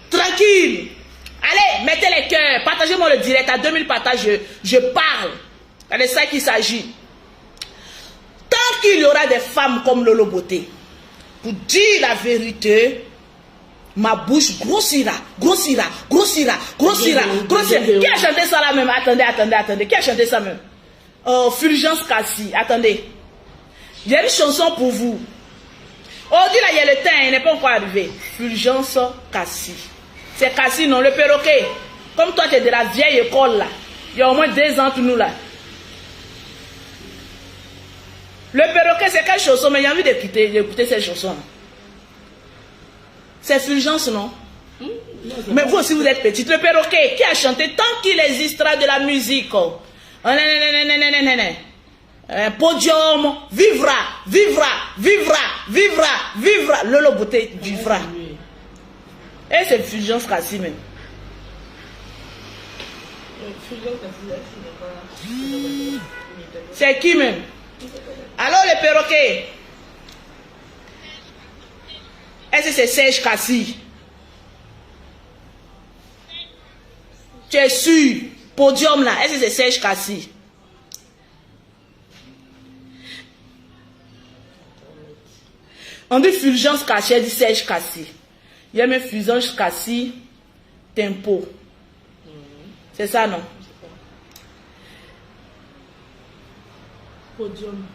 Tranquille. Allez, mettez les cœurs. Partagez-moi le direct. À 2000 partages, je parle. C'est de ça qu'il s'agit. Tant qu'il y aura des femmes comme Lolo Beauté, pour dire la vérité, ma bouche grossira, grossira, grossira, grossira, grossira. Qui a chanté ça là même? Attendez. Qui a chanté ça même? Fulgence Cassie. Attendez. J'ai une chanson pour vous. Oh, dis là, il y a le temps, il n'est pas encore arrivé. Fulgence Cassie. C'est Cassie, non, le perroquet. Comme toi, tu es de la vieille école là. Il y a au moins 2 ans entre nous là. Le perroquet, c'est quelle chanson? Mais j'ai envie d'écouter cette chanson. C'est Fulgence, non? Mais vous aussi, vous êtes petite. Le perroquet, qui a chanté tant qu'il existera de la musique? Podium, vivra, vivra, vivra, vivra, vivra. Lolo Beauté vivra. Et c'est Fulgence Cassie même. C'est qui même? Alors le perroquet. Est-ce que c'est Serge Cassie? Tu es sûr? Podium là, est-ce que c'est Serge Cassie? On dit Fulgence Cassie, elle dit Serge Cassie. Il y a même Fulgence Cassie, Tempo. C'est ça, non? Podium.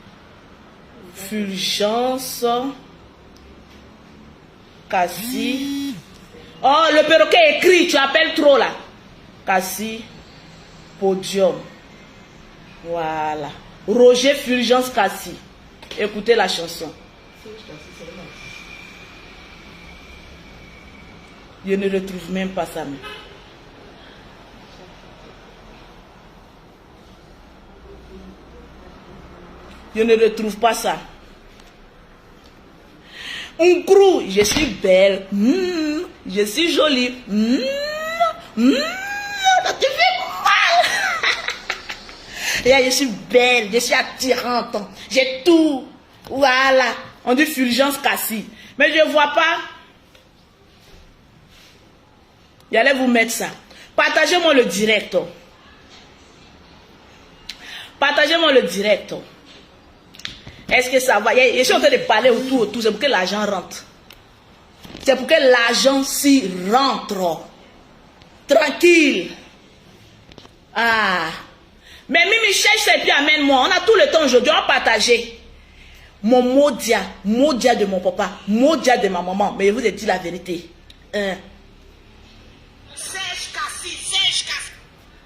Fulgence Cassie. Oh, le perroquet écrit, tu appelles trop là. Cassie, Podium. Voilà. Roger Fulgence Cassie. Écoutez la chanson. Je ne retrouve même pas ça. Je ne retrouve pas ça. On croit, je suis belle, je suis jolie, ça te fait mal. Et je suis belle, je suis attirante, j'ai tout. Voilà, on dit Fulgence Cassie. Mais je ne vois pas. J'allais vous mettre ça. Partagez-moi le direct. Partagez-moi le direct. Est-ce que ça va? Je suis en train de parler autour. C'est pour que l'argent rentre. C'est pour que l'argent s'y rentre. Tranquille. Ah. Mais Mimi, cherche et puis amène-moi. On a tout le temps aujourd'hui. On va partager. Mon Modia de mon papa, Modia de ma maman. Mais je vous ai dit la vérité. Sèche Cassie.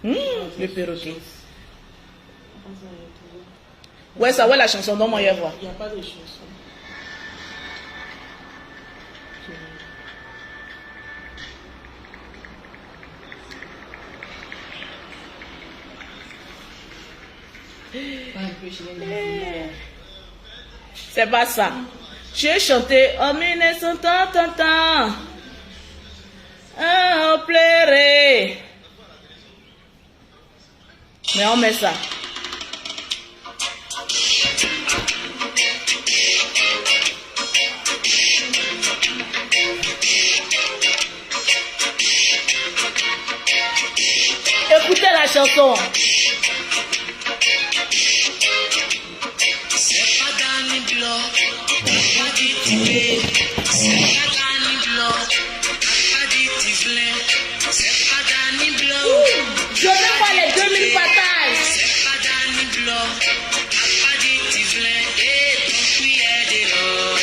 Le perroquet. Ouais, ça, ouais, la chanson, donne-moi y voir. Il n'y a pas de chanson. C'est pas ça. J'ai chanté en 1930. On pleurait. Mais on met ça. Écoutez la chanson. C'est pas dans les blocs, pas dit tirer. C'est pas dans les blocs, pas dit tirer. C'est pas dans les blocs. Je veux voir les 2000 partages. C'est pas dans les blocs, pas dit tirer. Et ton cuillère de l'eau.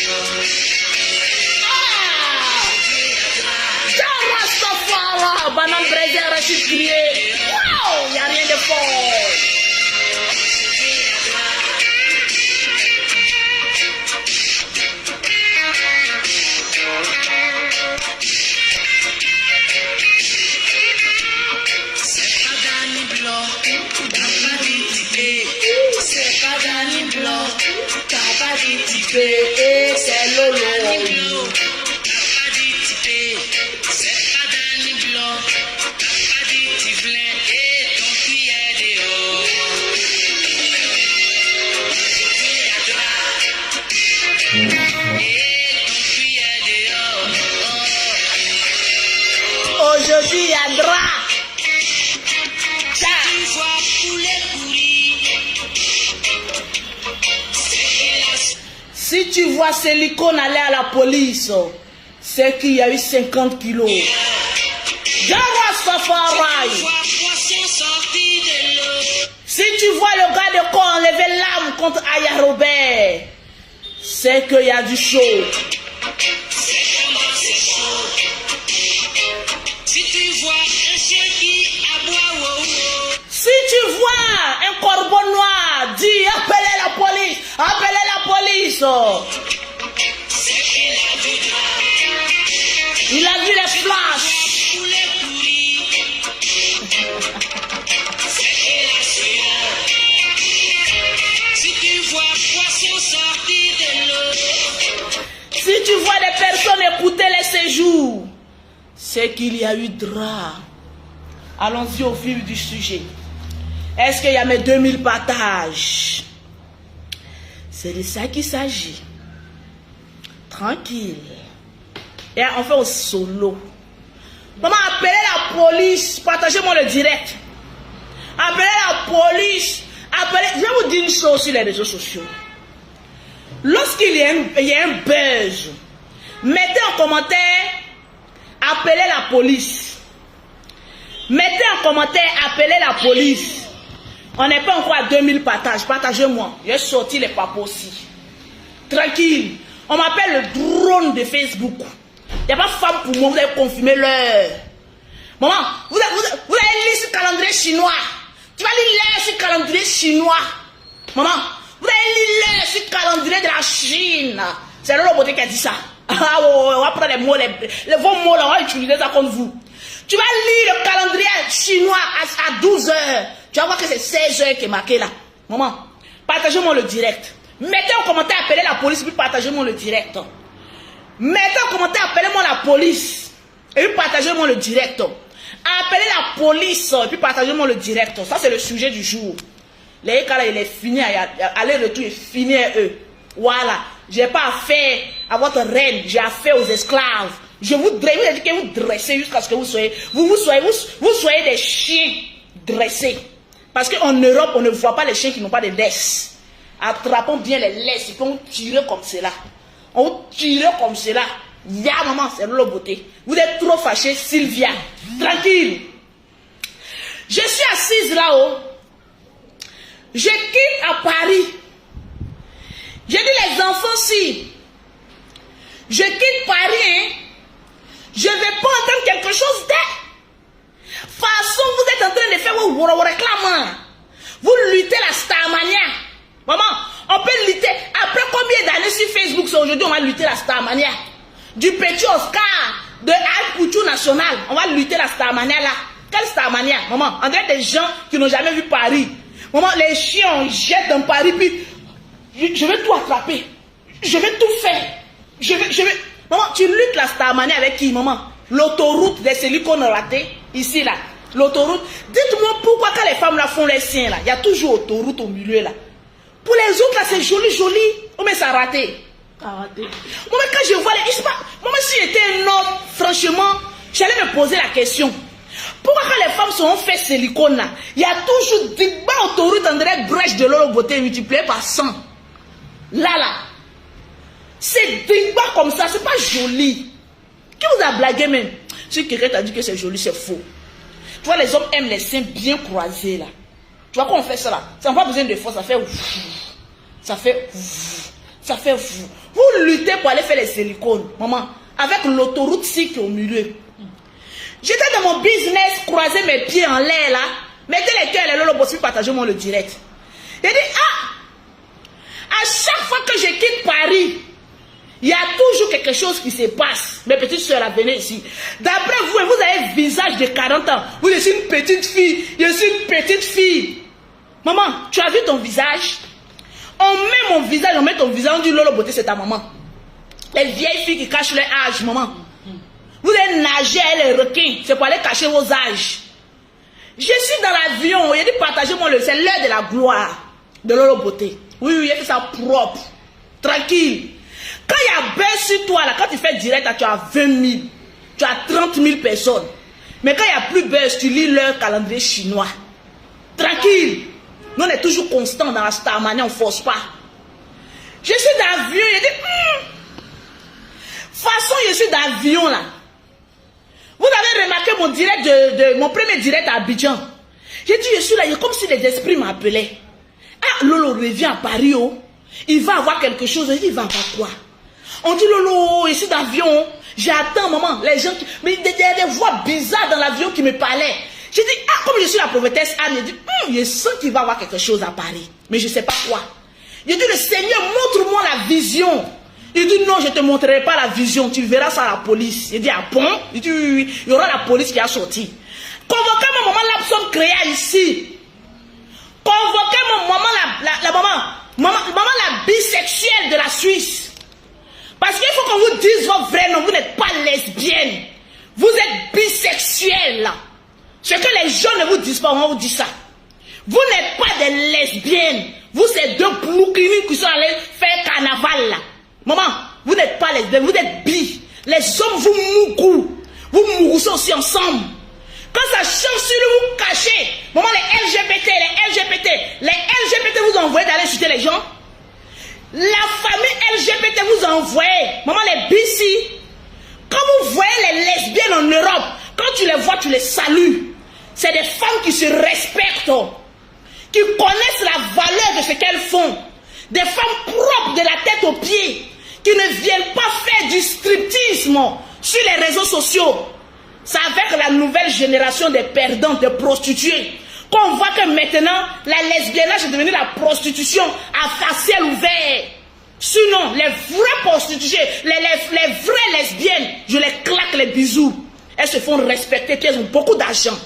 Jean Rastafari, Banane Brésil, Rachid Crié. Wow, y a rien de fort. C'est pas dans les blocs, pas dit tirer. C'est pas dans les blocs, pas dit tirer. C'est Lolo. Aujourd'hui, à drap. Si tu vois Silicone aller à la police, c'est qu'il y a eu 50 kilos. Je vois Safari. Si tu vois le gars de corps enlever l'âme contre Aya Robert, c'est qu'il y a du chaud. Si tu vois un chien qui aboie, Si tu vois un corbeau noir, dis appelez la police, appelez la police. Il a vu les flashs. Si tu vois poisson sortir de l'eau, Si tu vois des personnes écouter les séjours, c'est qu'il y a eu drap. Allons-y au vif du sujet. Est-ce qu'il y a mes 2000 partages? C'est de ça qu'il s'agit. Tranquille. Et on fait au solo. Maman, appelez la police. Partagez-moi le direct. Appelez la police. Appelez. Je vais vous dire une chose sur les réseaux sociaux. Lorsqu'il y a un buzz, mettez en commentaire, appelez la police. Mettez en commentaire, appelez la police. On n'est pas encore à 2000 partages. Partagez-moi. J'ai sorti les papas aussi. Tranquille. On m'appelle le drone de Facebook. Il n'y a pas de femme pour moi. Vous avez confirmé l'heure. Maman, vous allez lire ce calendrier chinois. Tu vas lire l'heure sur le calendrier chinois. Maman, vous allez lire l'heure sur le calendrier de la Chine. C'est Lolo Beauté qui a dit ça. Ah, on va prendre les mots, vos mots là, on va utiliser ça contre vous. Tu vas lire le calendrier chinois à 12 heures. Tu vas voir que c'est 16 heures qui est marqué là. Maman, partagez-moi le direct. Mettez en commentaire, appelez la police, puis partagez-moi le direct. Mettez en commentaire, appelez-moi la police. Et puis partagez-moi le direct. Appelez la police, et puis partagez-moi le direct. Ça, c'est le sujet du jour. Les cas là, il est fini, aller-retour est fini à eux. Voilà. Je n'ai pas affaire à votre reine, j'ai affaire aux esclaves. Je vous dresse, que vous dressez jusqu'à ce que vous soyez des chiens dressés. Parce qu'en Europe, on ne voit pas les chiens qui n'ont pas de laisse. Attrapons bien les laisses, et puis on tire comme cela. On tire comme cela. Ya maman, c'est l'eau beauté. Vous êtes trop fâchés, Sylvia. Tranquille. Je suis assise là-haut. Je quitte à Paris. J'ai dit les enfants, si je quitte Paris, hein, je ne vais pas entendre quelque chose de façon, vous êtes en train de faire vos réclames. Vous luttez la Starmania. Maman, on peut lutter. Après combien d'années sur Facebook, aujourd'hui, on va lutter la Starmania. Du petit Oscar, de Al Couture National, on va lutter la Starmania là. Quelle Starmania, maman? On dirait des gens qui n'ont jamais vu Paris. Maman, les chiens jettent dans Paris, puis je vais tout attraper. Je vais tout faire. Je vais. Maman, tu luttes la Starmania avec qui, maman? L'autoroute des silicones ratés, ici là. L'autoroute. Dites-moi pourquoi quand les femmes là font les siens là, il y a toujours autoroute au milieu là. Pour les autres là, c'est joli, joli. Oh, mais ça a raté. Maman, quand je vois les. Maman, si j'étais un homme, franchement, j'allais me poser la question. Pourquoi quand les femmes sont fait silicone là, il y a toujours des bas autoroutes en direct brèche de l'eau beauté multiplié par 100. Là. C'est des bas comme ça, c'est pas joli. Qui vous a blagué même? Si quelqu'un t'a dit que c'est joli, c'est faux. Tu vois, les hommes aiment les seins bien croisés là. Tu vois quand on fait ça là, ça n'a pas besoin de force, ça fait ça fait ça fait vous luttez pour aller faire les silicones, maman, avec l'autoroute ci qui est au milieu. J'étais dans mon business, croiser mes pieds en l'air là, mettez les cœurs, les lolos, possible, partagez-moi le direct. J'ai dit, à chaque fois que je quitte Paris, il y a toujours quelque chose qui se passe. Mes petites soeurs, venez ici. D'après vous, vous avez un visage de 40 ans. Vous êtes une petite fille. Je suis une petite fille. Maman, tu as vu ton visage? On met mon visage, on met ton visage, on dit Lolo Beauté, c'est ta maman. Les vieilles filles qui cachent leur âge, maman. Vous êtes nager, les requins, c'est pour aller cacher vos âges. Je suis dans l'avion, il a dit partagez-moi c'est l'heure de la gloire de Lolo Beauté. Oui, il a fait ça propre, tranquille. Quand il y a buzz sur toi, là, quand tu fais direct, tu as 20 000, tu as 30 000 personnes. Mais quand il n'y a plus buzz, tu lis leur calendrier chinois. Tranquille. Nous, on est toujours constant dans la Starmania, on ne force pas. Je suis dans l'avion, il a dit, façon, je suis dans l'avion, là. Vous avez remarqué mon direct mon premier direct à Abidjan. J'ai dit, je suis là, il est comme si les esprits m'appelaient. Ah, Lolo revient à Paris, oh. Il va avoir quelque chose. Je dis, il va avoir quoi? On dit, Lolo, ici dans l'avion, j'attends, maman, les gens, mais il y a des voix bizarres dans l'avion qui me parlaient. J'ai dit, comme je suis la prophétesse Anne, j'ai dit, je sens qu'il va avoir quelque chose à Paris, mais je ne sais pas quoi. J'ai dit, le Seigneur, montre-moi la vision. Il dit, non, je ne te montrerai pas la vision, tu verras ça à la police. Il dit, ah bon? Il dit, oui, il y aura la police qui a sorti. Convoquez ma maman Lapson Créa ici. Convoquez ma maman, maman la bisexuelle de la Suisse. Parce qu'il faut qu'on vous dise votre vrai nom, vous n'êtes pas lesbienne. Vous êtes bisexuelle. Ce que les gens ne vous disent pas, on vous dit ça. Vous n'êtes pas des lesbiennes. Vous, c'est deux bouquinines qui sont allés faire carnaval là. Maman, vous n'êtes pas lesbiennes, vous êtes bi. Les hommes vous mougou. Vous mougoussez aussi ensemble. Quand ça change sur vous cachez. Maman, les LGBT vous envoient d'aller insulter les gens. La famille LGBT vous envoie. Maman, les BC. Quand vous voyez les lesbiennes en Europe, quand tu les vois, tu les salues. C'est des femmes qui se respectent, qui connaissent la valeur de ce qu'elles font. Des femmes propres de la tête aux pieds, qui ne viennent pas faire du striptisme sur les réseaux sociaux. C'est avec la nouvelle génération des perdants, des prostituées, qu'on voit que maintenant, la lesbiennage est devenue la prostitution à faciès ouvert. Sinon, les vraies prostituées, les vraies lesbiennes, je les claque les bisous. Elles se font respecter, puis elles ont beaucoup d'argent.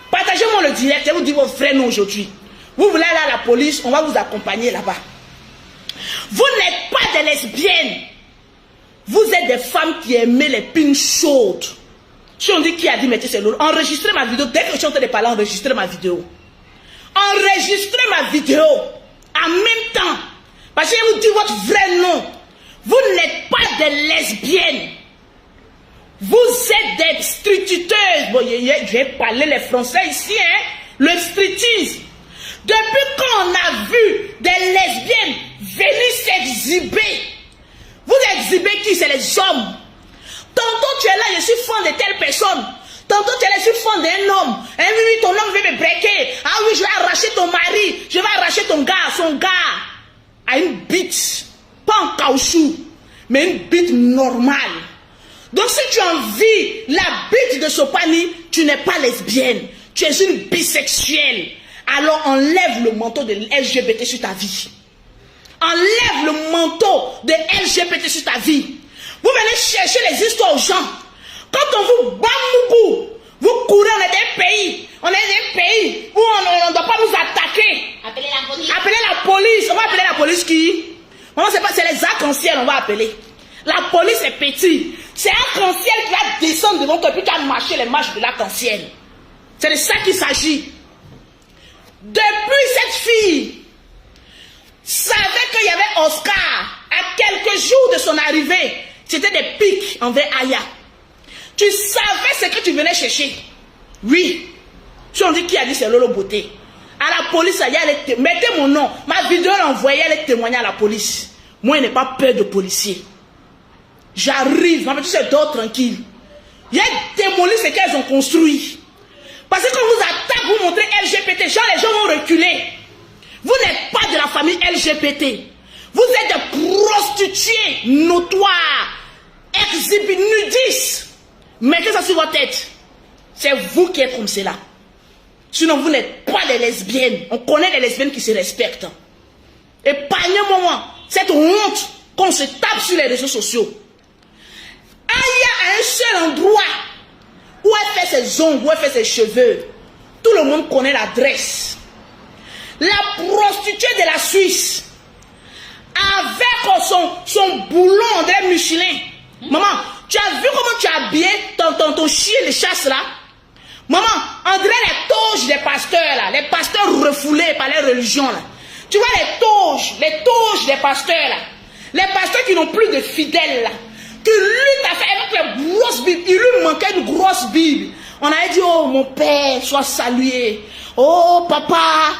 Partagez-moi le direct, je vous dis votre vrai nom aujourd'hui. Vous voulez aller à la police, on va vous accompagner là-bas. Vous n'êtes pas des lesbiennes. Vous êtes des femmes qui aiment les pins chaudes. Si on dit qui a dit, mettez c'est l'autre. Enregistrez ma vidéo. Dès que je suis en train de parler, enregistrez ma vidéo. Enregistrez ma vidéo. En même temps. Parce que je vous dis votre vrai nom. Vous n'êtes pas des lesbiennes. Vous êtes des streetiteuses. Bon, je vais parler les français ici, hein. Le streetisme. Depuis quand on a vu des lesbiennes venir s'exhiber. Vous exhibez qui? C'est les hommes. Tantôt tu es là, je suis fan de telle personne. Tantôt tu es là, je suis fan d'un homme. Eh oui, ton homme veut me breaker. Ah oui, je vais arracher ton mari. Je vais arracher ton gars. Son gars a une bite. Pas en caoutchouc, mais une bite normale. Donc si tu envies la bite de Sopani, tu n'es pas lesbienne. Tu es une bisexuelle. Alors enlève le manteau de LGBT sur ta vie. Enlève le manteau de LGBT sur ta vie. Vous venez chercher les histoires aux gens. Quand on vous bat beaucoup, vous courez, on est un pays. On est un pays où on ne doit pas nous attaquer. Appelez la police. Appelez la police. On va appeler la police qui? C'est les arcs-en-ciel, on va appeler. La police est petite. C'est arc-en-ciel qui va descendre devant toi et puis tu vas marcher les marches de l'arc-en-ciel. C'est de ça qu'il s'agit. Depuis cette fille savait qu'il y avait Oscar à quelques jours de son arrivée, c'était des pics envers Aya. Tu savais ce que tu venais chercher. Oui. Si on dit qui a dit c'est Lolo Beauté. À la police, Aya, mettez mon nom. Ma vidéo l'envoyée, elle est témoignée à la police. Moi, je n'ai pas peur de policiers. J'arrive, ma petite sœur dort tranquille. Il y a démoli ce qu'elles ont construit. Parce que quand vous attaquez, vous montrez LGBT, les gens vont reculer. Vous n'êtes pas de la famille LGBT. Vous êtes des prostituées notoires, nudistes. Mettez ça sur votre tête. C'est vous qui êtes comme cela. Sinon, vous n'êtes pas des lesbiennes. On connaît les lesbiennes qui se respectent. Épargnez-moi cette honte qu'on se tape sur les réseaux sociaux. Aya a un seul endroit où elle fait ses ongles, où elle fait ses cheveux. Tout le monde connaît l'adresse. La prostituée de la Suisse, avec son boulon de Michelin. Maman, tu as vu comment tu as habillé ton chien de chasse là? Maman, on dirait les toges des pasteurs là, les pasteurs refoulés par les religions là. Tu vois les toges des pasteurs là, les pasteurs qui n'ont plus de fidèles là, qui luttent avec les grosses Bibles. Il lui manquait une grosse Bible. On avait dit, oh mon père, sois salué. Oh papa,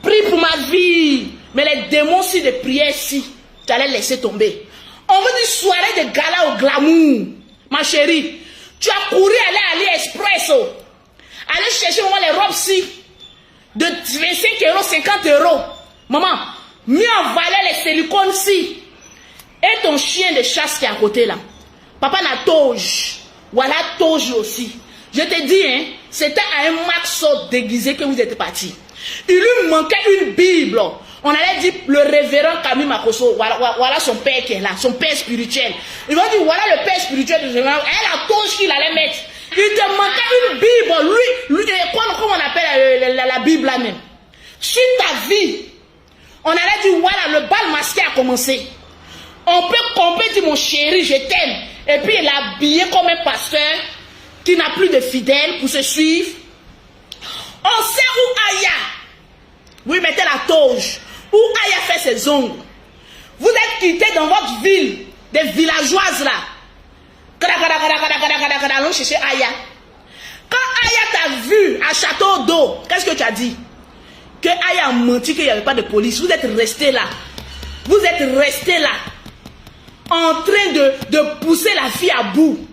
prie pour ma vie. Mais les démons si de prière si, tu allais laisser tomber. On veut une soirée de gala au glamour. Ma chérie, tu as couru aller à AliExpress. Aller chercher maman les robes si de 25 €, 50 €. Maman, mieux en valeur les silicones si. Et ton chien de chasse qui est à côté là. Papa n'a toge. Voilà toge aussi. Je te dis, hein, c'était à un maxo déguisé que vous êtes parti. Il lui manquait une Bible. On allait dire le révérend Camille Makoso. Voilà son père qui est là, son père spirituel. Il va dire voilà le père spirituel de Jéhovah. Elle a toge qu'il allait mettre. Il te manquait une Bible. Lui comment on appelle la Bible là même. Sur ta vie, on allait dire voilà le bal masqué a commencé. On peut comprendre, dit mon chéri, je t'aime. Et puis il a habillé comme un pasteur qui n'a plus de fidèles pour se suivre. On sait où Aya. Oui, mettez la toge. Où Aya fait ses ongles. Vous êtes quittés dans votre ville, des villageoises là. Allons chercher Aya. Quand Aya t'a vu à Château d'Eau, qu'est-ce que tu as dit? Que Aya a menti qu'il n'y avait pas de police. Vous êtes restés là. Vous êtes restés là. En train de pousser la fille à bout.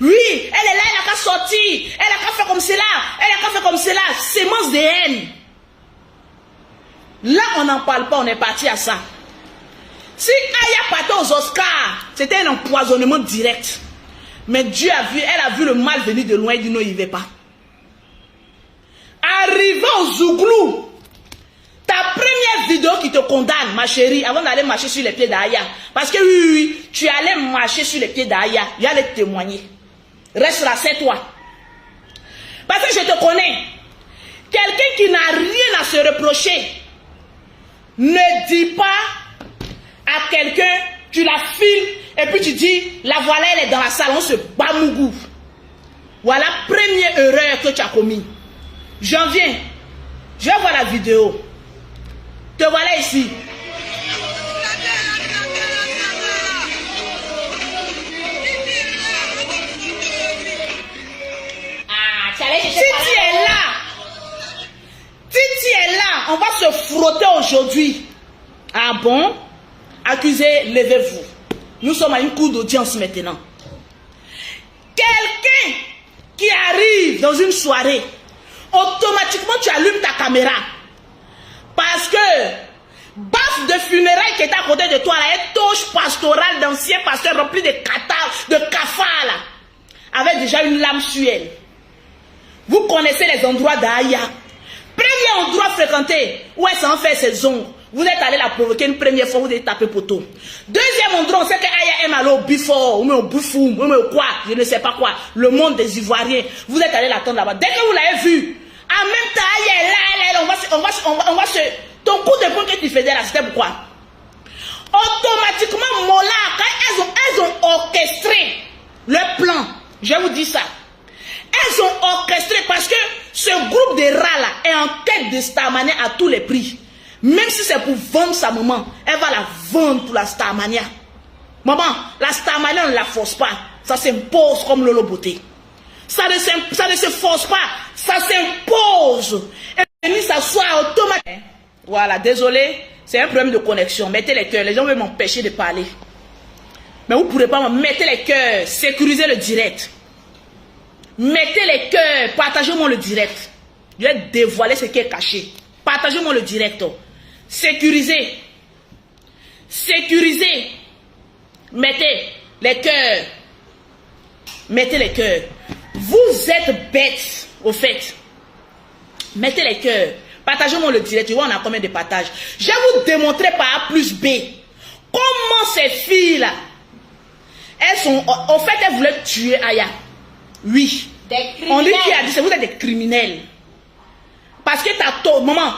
Oui, elle est là, elle a qu'à sortir. Elle a qu'à faire comme cela. Elle a qu'à faire comme cela. Sémence de haine. Là, on n'en parle pas, on est parti à ça. Si Aya partait aux Oscars, c'était un empoisonnement direct. Mais Dieu a vu, elle a vu le mal venir de loin, il dit non, il ne va pas. Arrivé au Zouglou, ta première première vidéo qui te condamne, ma chérie, avant d'aller marcher sur les pieds d'Aya. Parce que oui, tu allais marcher sur les pieds d'Aya. J'allais te témoigner. Reste là, c'est toi. Parce que je te connais. Quelqu'un qui n'a rien à se reprocher ne dit pas à quelqu'un, tu la filmes et puis tu dis, la voilà, elle est dans la salle, on se bat mougou. Voilà, première erreur que tu as commise. J'en viens. Je vais voir la vidéo. Te voilà ici. Si tu es là, on va se frotter aujourd'hui. Ah bon? Accusé, levez-vous. Nous sommes à une cour d'audience maintenant. Quelqu'un qui arrive dans une soirée, automatiquement tu allumes ta caméra. Parce que baffe de funérailles qui est à côté de toi, là, une touche pastorale d'anciens pasteurs remplis de cafards, là, avec déjà une lame sur elle. Vous connaissez les endroits d'Aya. Premier endroit fréquenté où elle s'en fait ses ongles. Vous êtes allé la provoquer une première fois, vous êtes tapé poteau. Deuxième endroit, on sait que Aya aime aller au Bifort, ou au Boufoum, ou au quoi, je ne sais pas quoi. Le monde des Ivoiriens. Vous êtes allé l'attendre là-bas. Dès que vous l'avez vu, en même temps, Aya est là, on va se... Ton coup de poing que tu faisais là, c'était pourquoi? Automatiquement, Mola, quand elles ont orchestré le plan, je vous dis ça. Elles ont orchestré parce que ce groupe de rats là est en tête de Starmania à tous les prix. Même si c'est pour vendre sa maman, elle va la vendre pour la Starmania. Maman, la Starmania, on ne la force pas. Ça s'impose comme Lolo Beauté. Ça ne se force pas. Ça s'impose. Et venir s'asseoir automatiquement. Voilà, désolé. C'est un problème de connexion. Mettez les cœurs. Les gens veulent m'empêcher de parler. Mais vous ne pourrez pas. Mettez les cœurs. Sécurisez le direct. Mettez les cœurs. Partagez-moi le direct. Je vais dévoiler ce qui est caché. Partagez-moi le direct. Sécurisez. Sécurisez. Mettez les cœurs. Mettez les cœurs. Vous êtes bêtes, au fait. Mettez les cœurs. Partagez-moi le direct. Tu vois, on a combien de partages. Je vais vous démontrer par A plus B comment ces filles-là, elles sont... Au fait, elles voulaient tuer Aya. Oui. On dit qui a dit, c'est vous êtes des criminels. Parce que t'as tort, maman.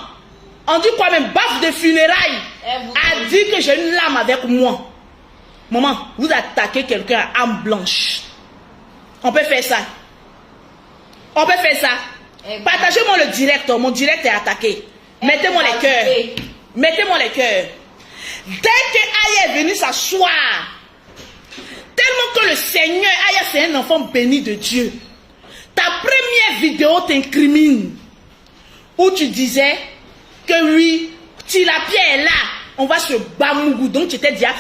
On dit quoi même, baffe de funérailles a dit que j'ai une lame avec moi. Maman, vous attaquez quelqu'un à âme blanche. On peut faire ça. On peut faire ça. Partagez-moi le direct. Mon direct est attaqué. Mettez-moi les cœurs. Mettez-moi les cœurs. Dès que Aya est venu s'asseoir, tellement que le Seigneur, Aya c'est un enfant béni de Dieu. Ta première vidéo t'incrimine. Où tu disais que oui, Tilapia est là. On va se bamougou. Donc tu étais déjà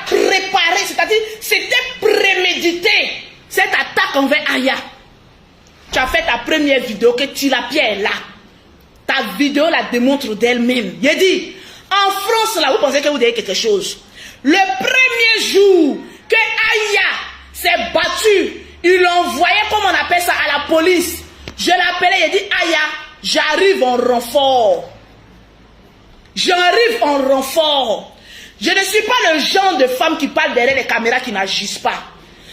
préparé. C'est-à-dire, c'était prémédité. Cette attaque envers Aya. Tu as fait ta première vidéo que Tilapia est là. Ta vidéo la démontre d'elle-même. Il dit, en France, là, vous pensez que vous avez quelque chose. Le premier jour que Aya s'est battue, il l'envoyait, comme on appelle ça, à la police. Je l'appelais, il dit, Aya, j'arrive en renfort. J'arrive en renfort. Je ne suis pas le genre de femme qui parle derrière les caméras qui n'agissent pas.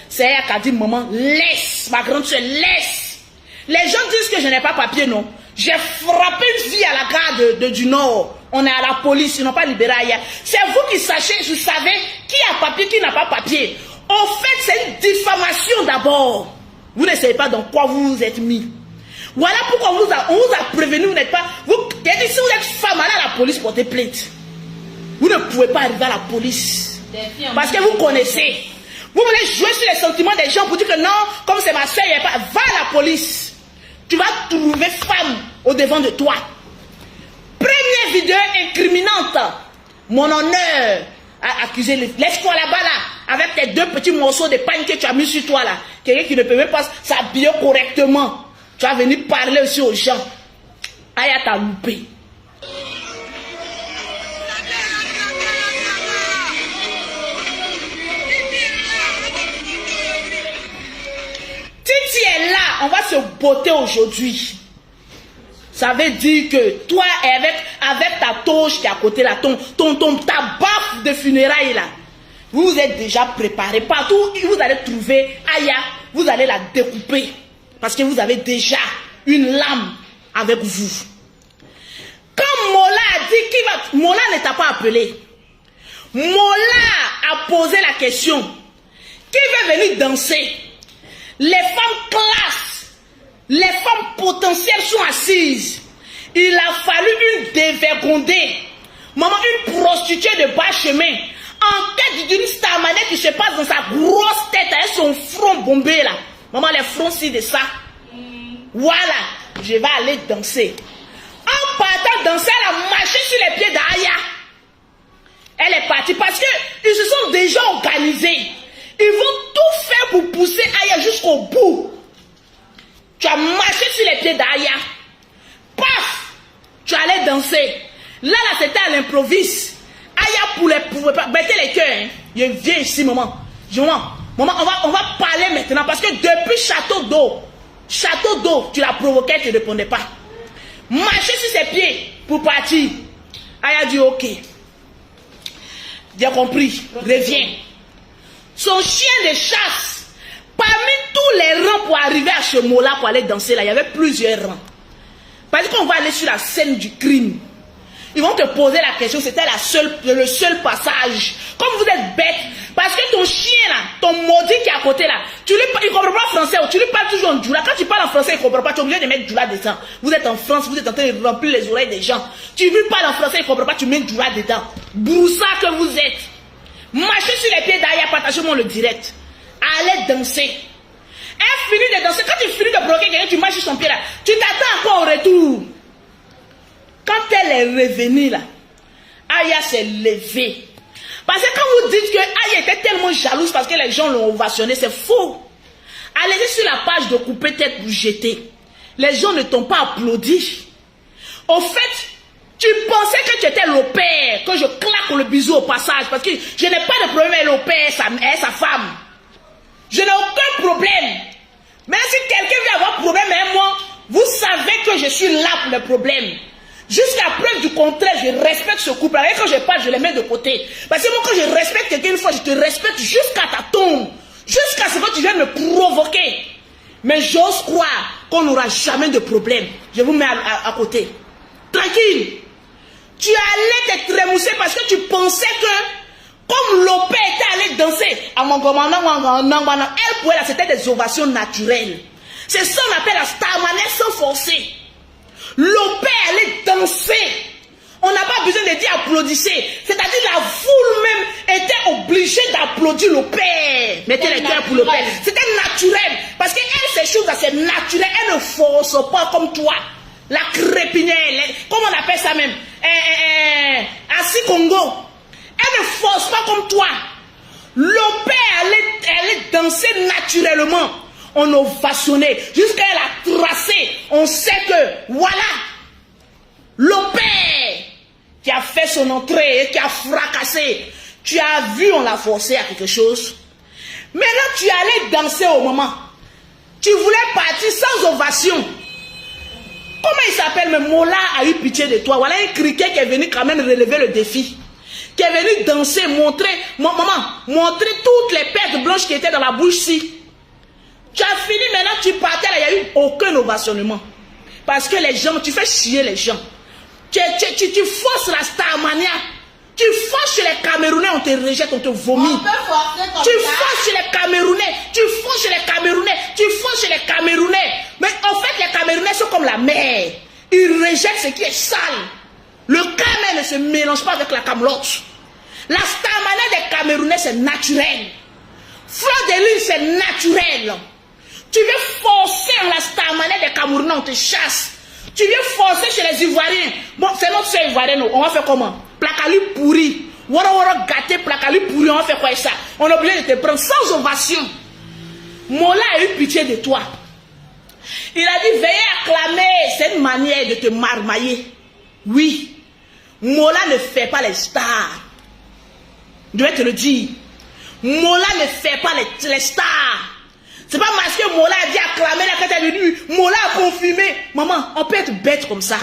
C'est elle qui a dit, maman, laisse, ma grande soeur, laisse. Les gens disent que je n'ai pas papier, non. J'ai frappé une fille à la gare du Nord. On est à la police, ils n'ont pas libéré Aya. C'est vous qui sachez, vous savez qui a papier, qui n'a pas papier. En fait, c'est une diffamation d'abord. Vous ne savez pas dans quoi vous vous êtes mis. Voilà pourquoi on vous a prévenu, vous n'êtes pas... Si vous êtes femme, allez à la police porter plainte. Vous ne pouvez pas arriver à la police. Parce que vous connaissez. Vous voulez jouer sur les sentiments des gens pour dire que non, comme c'est ma soeur, il n'y a pas... Va à la police. Tu vas trouver femme au devant de toi. Première vidéo incriminante. Mon honneur a accusé... Laisse-toi là-bas là. Avec tes deux petits morceaux de pain que tu as mis sur toi là. Quelqu'un qui ne peut même pas s'habiller correctement. Tu vas venir parler aussi aux gens. Aya t'a loupé. Titi est là. On va se botter aujourd'hui. Ça veut dire que toi, avec ta toge qui est à côté là, ta baffe de funérailles là, vous êtes déjà préparé. Partout où vous allez trouver Aya, vous allez la découper. Parce que vous avez déjà une lame avec vous. Quand Mola a dit Mola ne t'a pas appelé. Mola a posé la question. Qui veut venir danser? Les femmes classes, les femmes potentielles sont assises. Il a fallu une dévergondée. Maman, une prostituée de bas chemin. En tête d'une starmanette qui se passe dans sa grosse tête avec son front bombé là. Maman, les fronts ci de ça. Voilà, je vais aller danser. En partant danser, elle a marché sur les pieds d'Aya. Elle est partie parce qu'ils se sont déjà organisés. Ils vont tout faire pour pousser Aya jusqu'au bout. Tu as marché sur les pieds d'Aya. Paf! Tu allais danser. Là, c'était à l'improviste. Aya pouvait pas. Mettez les cœurs. Hein. Je viens ici, maman. Maman, on va parler maintenant parce que depuis Château d'eau, tu l'as provoqué, tu ne répondais pas. Marcher sur ses pieds pour partir. Aya dit ok. J'ai compris. Reviens. Son chien de chasse, parmi tous les rangs pour arriver à ce mot-là, pour aller danser là, il y avait plusieurs rangs. Parce qu'on va aller sur la scène du crime. Ils vont te poser la question, c'était le seul passage. Comme vous êtes bête, parce que ton chien là, ton maudit qui est à côté là, il ne comprend pas français, tu lui parles toujours en djoula. Quand tu parles en français, il ne comprend pas, tu es obligé de mettre djoula dedans. Vous êtes en France, vous êtes en train de remplir les oreilles des gens. Tu lui parles en français, il ne comprend pas, tu mets djoula dedans. Broussa que vous êtes. Marchez sur les pieds d'Aya, partagez-moi le direct. Allez danser. Elle finit de danser. Quand tu finis de bloquer quelqu'un, tu marches sur son pied là. Tu t'attends encore au retour. Quand elle est revenue là, Aya s'est levée. Parce que quand vous dites que Aya était tellement jalouse parce que les gens l'ont ovationné, c'est faux. Allez sur la page de couper tête pour jeter. Les gens ne t'ont pas applaudi. Au fait, tu pensais que tu étais le père, que je claque le bisou au passage, parce que je n'ai pas de problème avec le père et sa femme. Je n'ai aucun problème. Mais si quelqu'un veut avoir problème avec moi, vous savez que je suis là pour le problème. Jusqu'à preuve du contraire, je respecte ce couple. Et quand je parle, je les mets de côté. Parce que moi, quand je respecte quelqu'un une fois, je te respecte jusqu'à ta tombe. Jusqu'à ce que tu viennes me provoquer. Mais j'ose croire qu'on n'aura jamais de problème. Je vous mets à côté. Tranquille. Tu allais te trémousser parce que tu pensais que, comme Lopé était allé danser, elle pouvait là, c'était des ovations naturelles. C'est ça qu'on appelle la starmanette sans forcer. Lopé allait danser. On n'a pas besoin de dire applaudissez. C'est-à-dire la foule même était obligée d'applaudir le père. Mettez les cœurs pour le père. C'était naturel. Parce qu'elle, ces choses là, c'est naturel. Elle ne force pas comme toi. La crépinière, comment on appelle ça même? Assis Congo. Elle ne force pas comme toi. Le père allait danser naturellement. On ovationnait. Jusqu'à elle a tracé. On sait que, voilà, le père qui a fait son entrée et qui a fracassé. Tu as vu, on l'a forcé à quelque chose. Maintenant, tu allais danser au moment. Tu voulais partir sans ovation. Comment il s'appelle? Mais Mola a eu pitié de toi. Voilà un criquet qui est venu quand même relever le défi. Qui est venu danser, montrer toutes les pertes blanches qui étaient dans la bouche-ci. Tu as fini maintenant, tu partais là, il n'y a eu aucun ovationnement. Parce que les gens, tu fais chier les gens. Tu forces la starmania. Tu forces chez les Camerounais, on te rejette, on te vomit. Tu forces chez les Camerounais, tu forces chez les Camerounais, tu forces chez les Camerounais. Mais en fait, les Camerounais sont comme la mer. Ils rejettent ce qui est sale. Le Cameroun ne se mélange pas avec la camelote. La starmania des Camerounais, c'est naturel. Fleur de lys, c'est naturel. Tu veux forcer la starmania des Camerounais, on te chasse. Tu viens forcer chez les Ivoiriens. Bon, c'est notre seul Ivoirien, on va faire comment? Placali pourri. Wara gâté, placali pourri, on va faire quoi avec ça? On est obligé de te prendre sans ovation. Mola a eu pitié de toi. Il a dit, veillez acclamer. C'est une manière de te marmailler. Oui. Mola ne fait pas les stars. Je vais te le dire. Mola ne fait pas les stars. C'est pas parce que Mola a dit acclamer la carte de lui. Mola a confirmé. Maman, on peut être bête comme ça.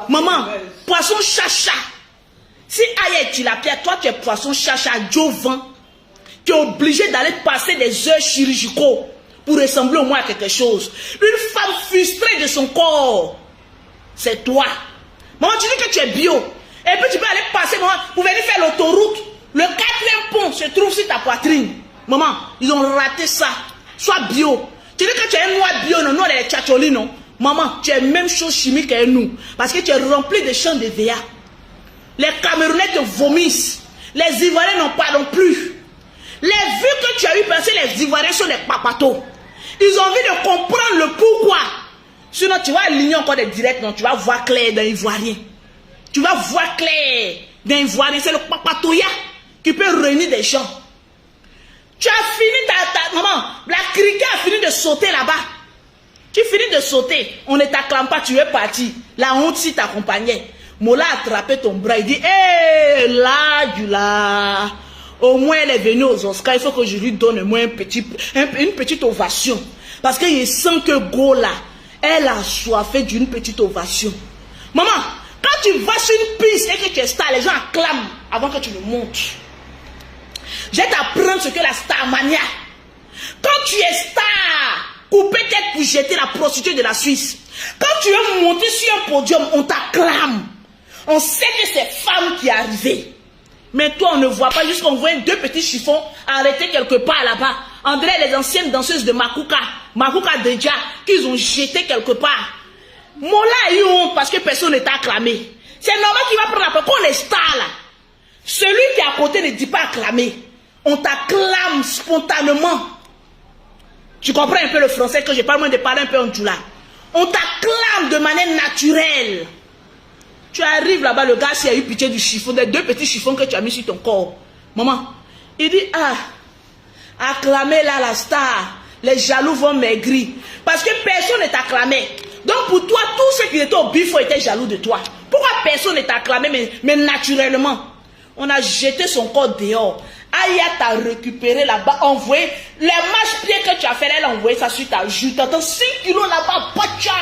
Maman, poisson chacha. Si Aya est tilapia, toi tu es poisson chacha, Jovan. Tu es obligé d'aller passer des heures chirurgicaux pour ressembler au moins à quelque chose. Une femme frustrée de son corps, c'est toi. Maman, tu dis que tu es bio. Et puis tu peux aller passer, maman, pour venir faire l'autoroute. Le 4e pont se trouve sur ta poitrine. Maman, ils ont raté ça. Sois bio. Tu dis que tu es un noir bio, non, non, les tchatcholis, non. Maman, tu es même chose chimique que nous. Parce que tu es rempli de champs de VA. Les Camerounais te vomissent. Les Ivoiriens n'en parlent plus. Les vues que tu as eu penser, les Ivoiriens sont des papatos. Ils ont envie de comprendre le pourquoi. Sinon, tu vas aligner encore des directs, non, tu vas voir clair d'un Ivoirien. Tu vas voir clair d'un Ivoirien. C'est le papatoya qui peut réunir des gens. Tu as fini ta maman, la criquet a fini de sauter là-bas. Tu finis de sauter, on ne t'acclame pas, tu es parti. La honte si t'accompagnait. Mola a attrapé ton bras, il dit, hé, là, du là. Au moins, elle est venue aux Oscars, il faut que je lui donne au moins une petite ovation. Parce qu'il sent que Gola, elle a soifé d'une petite ovation. Maman, quand tu vas sur une piste et que tu es star, les gens acclament avant que tu le montes. Je vais t'apprendre ce que la starmania. Quand tu es star, couper tête pour jeter la prostituée de la Suisse. Quand tu es monté sur un podium, on t'acclame. On sait que c'est femme qui est arrivée. Mais toi, on ne voit pas, juste qu'on voit 2 petits chiffons arrêtés quelque part là-bas. On dirait les anciennes danseuses de Makuka déjà, qu'ils ont jeté quelque part. Mola a eu honte parce que personne ne t'a acclamé. C'est normal qu'il va prendre la parole. Quand on est star là, celui qui est à côté ne dit pas acclamer. On t'acclame spontanément. Tu comprends un peu le français que je parle, moins de parler un peu en djoula. On t'acclame de manière naturelle. Tu arrives là-bas, le gars s'il a eu pitié du chiffon, des 2 petits chiffons que tu as mis sur ton corps. Maman, il dit, ah, acclamez là la star. Les jaloux vont maigrir. Parce que personne ne t'acclamait. Donc pour toi, tous ceux qui étaient au bifo étaient jaloux de toi. Pourquoi personne ne t'acclamait, mais naturellement? On a jeté son corps dehors. Aya t'a récupéré là-bas, envoyé. Les marche-pieds que tu as fait, elle a envoyé ça sur ta joue. T'entends 5 kilos là-bas, pacha.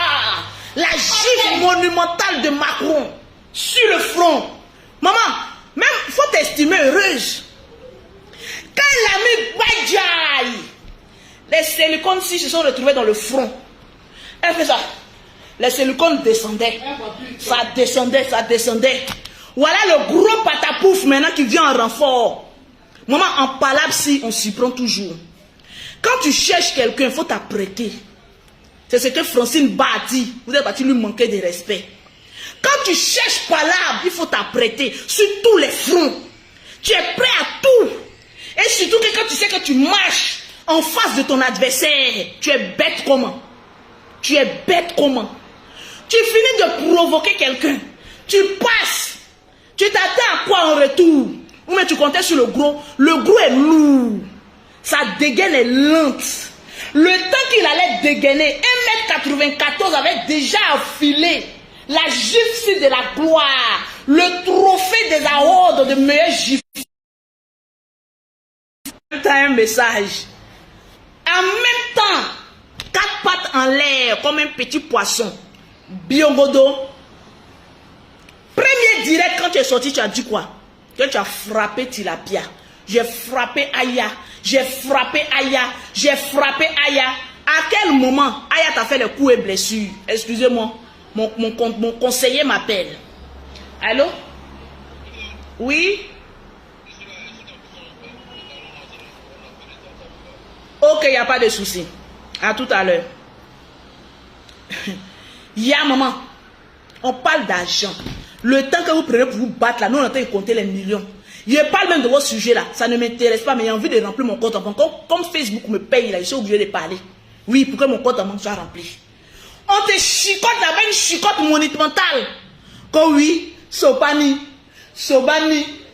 La gifle monumentale de Macron sur le front. Maman, même il faut t'estimer heureuse. Quand l'ami Badjaï, les silicones si se sont retrouvés dans le front. Elle fait ça. Les silicones descendaient. Ça descendait, ça descendait. Voilà le gros patapouf maintenant qui vient en renfort. Maman, en palabsi, on s'y prend toujours. Quand tu cherches quelqu'un, il faut t'apprêter. C'est ce que Francine Ba a dit. Vous êtes parti lui manquer de respect. Quand tu cherches palabre, il faut t'apprêter sur tous les fronts. Tu es prêt à tout. Et surtout que quand tu sais que tu marches en face de ton adversaire, tu es bête comment? Tu es bête comment? Tu finis de provoquer quelqu'un. Tu passes. Tu t'attends à quoi en retour? Ou mais tu comptais sur le gros. Le gros est lourd. Sa dégaine est lente. Le temps qu'il allait dégainer, 1m94 avait déjà affilé la gifle de la gloire. Le trophée des awards de meilleur gifle. Un message. En même temps, 4 pattes en l'air comme un petit poisson. Biongodo. Premier direct, quand tu es sorti, tu as dit quoi? Que tu as frappé Tilapia. J'ai frappé Aya. J'ai frappé Aya. J'ai frappé Aya. À quel moment Aya t'a fait les coups et blessures? Excusez-moi. Mon conseiller m'appelle. Allô? Oui? Ok, il n'y a pas de souci. À tout à l'heure. Ya maman, on parle d'argent. Le temps que vous prenez pour vous battre là, nous on est en train de compter les millions. Je parle même de vos sujets là, ça ne m'intéresse pas, mais j'ai envie de remplir mon compte en banque. Comme Facebook me paye là, je suis obligé de parler. Oui, pour que mon compte en banque soit rempli. On te chicote là-bas, une chicote monumentale. Comme oui, Sobani,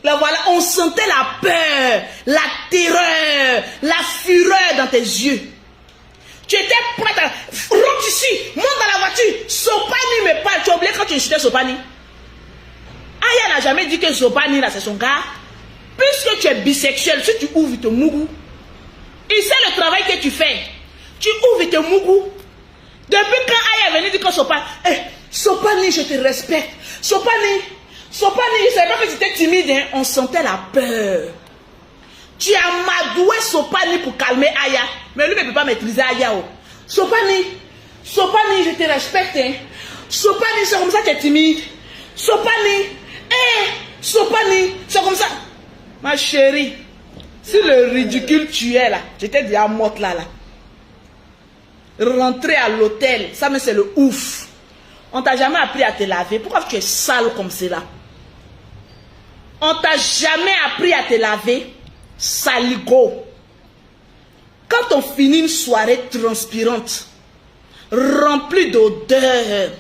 là voilà, on sentait la peur, la terreur, la fureur dans tes yeux. Tu étais prête à... Rentre ici, monte dans la voiture. Sobani me parle, tu as oublié quand tu insultais Sobani. Aya n'a jamais dit que Sobani là c'est son gars. Puisque tu es bisexuel, si tu ouvres, il te mourou. Il sait le travail que tu fais. Tu ouvres tes mougous. Depuis quand Aya est venu dire que Sopani, Sopani, je te respecte. Sopani, je ne savais pas que tu étais timide. Hein? On sentait la peur. Tu as madoué Sopani pour calmer Aya. Mais lui ne peut pas maîtriser Aya. Oh. Sopani, je te respecte. Hein? Sopani, c'est comme ça que tu es timide. Sopani, Sopani, c'est comme ça. Ma chérie, si le ridicule tu es là, j'étais déjà morte là. Rentrer à l'hôtel, ça mais c'est le ouf. On t'a jamais appris à te laver. Pourquoi tu es sale comme cela? On t'a jamais appris à te laver. Saligo. Quand on finit une soirée transpirante, remplie d'odeur,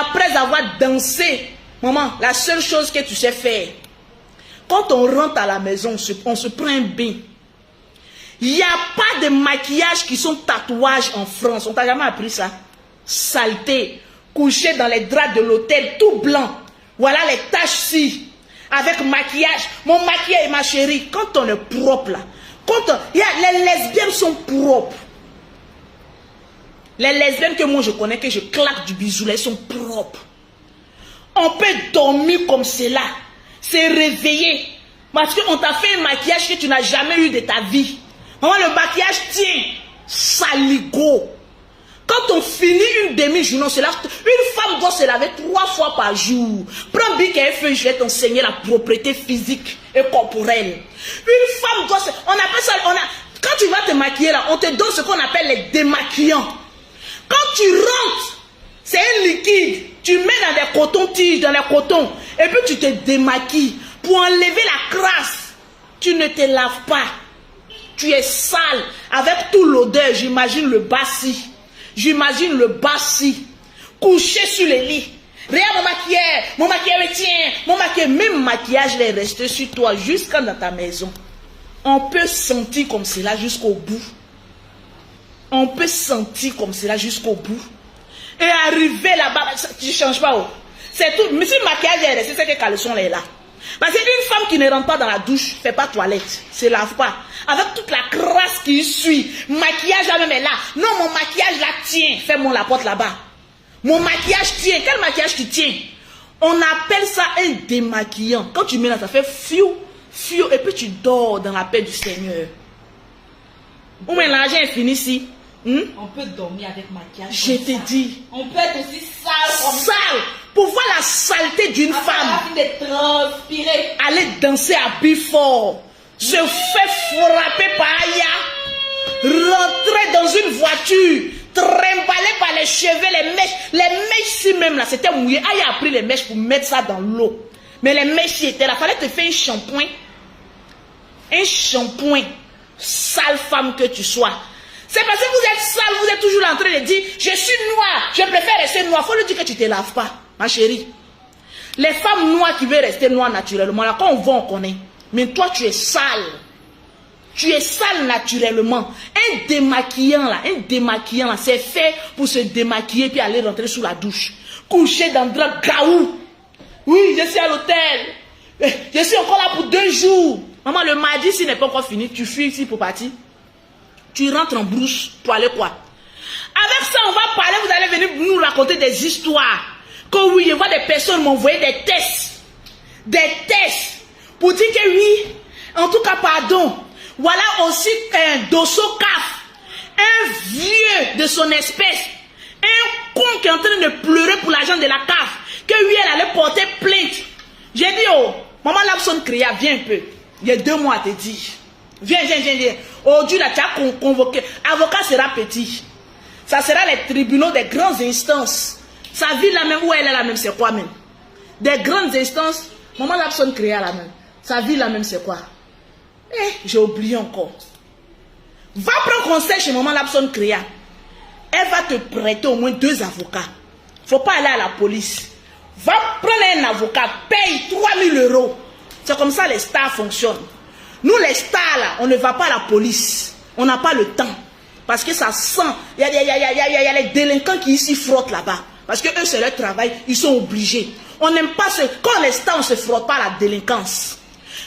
après avoir dansé, maman, la seule chose que tu sais faire, quand on rentre à la maison, on se prend un bain. Il n'y a pas de maquillage qui sont tatouages en France. On t'a jamais appris ça? Saleté. Couché dans les draps de l'hôtel, tout blanc. Voilà les taches-ci. Avec maquillage. Mon maquillage, ma chérie, quand on est propre là, les lesbiennes sont propres. Les lesbiennes que moi je connais, que je claque du bisou, elles sont propres. On peut dormir comme cela, se réveiller. Parce qu'on t'a fait un maquillage que tu n'as jamais eu de ta vie. Maman, le maquillage tient. Saligo. Quand on finit une demi-journée, une femme doit se laver 3 fois par jour. Prends Bic et feu, je vais t'enseigner la propreté physique et corporelle. Une femme doit se... On appelle ça... Quand tu vas te maquiller là, on te donne ce qu'on appelle les démaquillants. Quand tu rentres, c'est un liquide. Tu mets dans des cotons-tiges, dans les cotons. Et puis tu te démaquilles. Pour enlever la crasse, tu ne te laves pas. Tu es sale. Avec toute l'odeur, j'imagine le bassi. J'imagine le bassi. Couché sur le lit. Regarde mon maquillage me tient. Mon maquillage, même maquillage est resté sur toi jusqu'à dans ta maison. On peut sentir comme cela jusqu'au bout. On peut sentir comme cela jusqu'au bout. Et arriver là-bas, tu ne changes pas. Oh. C'est tout. Mais si le maquillage est resté, c'est que le caleçon est là. Parce qu'une femme qui ne rentre pas dans la douche, ne fait pas toilette, ne se lave pas. Avec toute la crasse qui suit, maquillage là même est là. Non, mon maquillage là tient. Fais-moi la porte là-bas. Mon maquillage tient. Quel maquillage qui tient? On appelle ça un démaquillant. Quand tu mets là, ça fait fiou, fiou, et puis tu dors dans la paix du Seigneur. Où est l'argent est fini ici? On peut dormir avec maquillage. Je te dis. On peut être aussi sale comme ça. Sale. Pour voir la saleté d'une femme. De transpirer. Aller danser à Bifort. Se faire frapper par Aya. Rentrer dans une voiture. Trimballer par les cheveux, les mèches. Les mèches ici même là, c'était mouillé. Aya a pris les mèches pour mettre ça dans l'eau. Mais les mèches étaient là. Fallait te faire un shampoing. Un shampoing. Sale femme que tu sois. C'est parce que vous êtes sale, vous êtes toujours en train de dire je suis noire, je préfère rester noire. Il faut lui dire que tu ne te laves pas, ma chérie. Les femmes noires qui veulent rester noires naturellement, là, quand on va, on connaît. Mais toi, tu es sale. Tu es sale naturellement. Un démaquillant, là, c'est fait pour se démaquiller puis aller rentrer sous la douche. Coucher dans le drap gaou. Oui, je suis à l'hôtel. Je suis encore là pour 2 jours. Maman, le mardi, s'il n'est pas encore fini, tu fuis ici pour partir. Tu rentres en brousse pour aller quoi? Avec ça, on va parler, vous allez venir nous raconter des histoires. Que oui, je vois des personnes m'envoyer des tests. Des tests. Pour dire que oui, en tout cas, pardon. Voilà aussi un dosso CAF. Un vieux de son espèce. Un con qui est en train de pleurer pour l'argent de la CAF. Que oui, elle allait porter plainte. J'ai dit, oh, maman Lapson Créa, viens un peu. Il y a 2 mois à te dire. Viens. Aujourd'hui, là, tu as convoqué. Avocat sera petit. Ça sera les tribunaux des grandes instances. Sa ville là même, où elle est là même, c'est quoi même? Des grandes instances. Maman Lapson Créa là même. Sa ville là même, c'est quoi? J'ai oublié encore. Va prendre conseil chez Maman Lapson Créa. Elle va te prêter au moins 2 avocats. Faut pas aller à la police. Va prendre un avocat, paye 3 000 €. C'est comme ça les stars fonctionnent. Nous les stars là, on ne va pas à la police. On n'a pas le temps. Parce que ça sent. Il y a les délinquants qui ici frottent là-bas. Parce que eux c'est leur travail, ils sont obligés. On n'aime pas ce... Quand les stars on ne se frotte pas à la délinquance.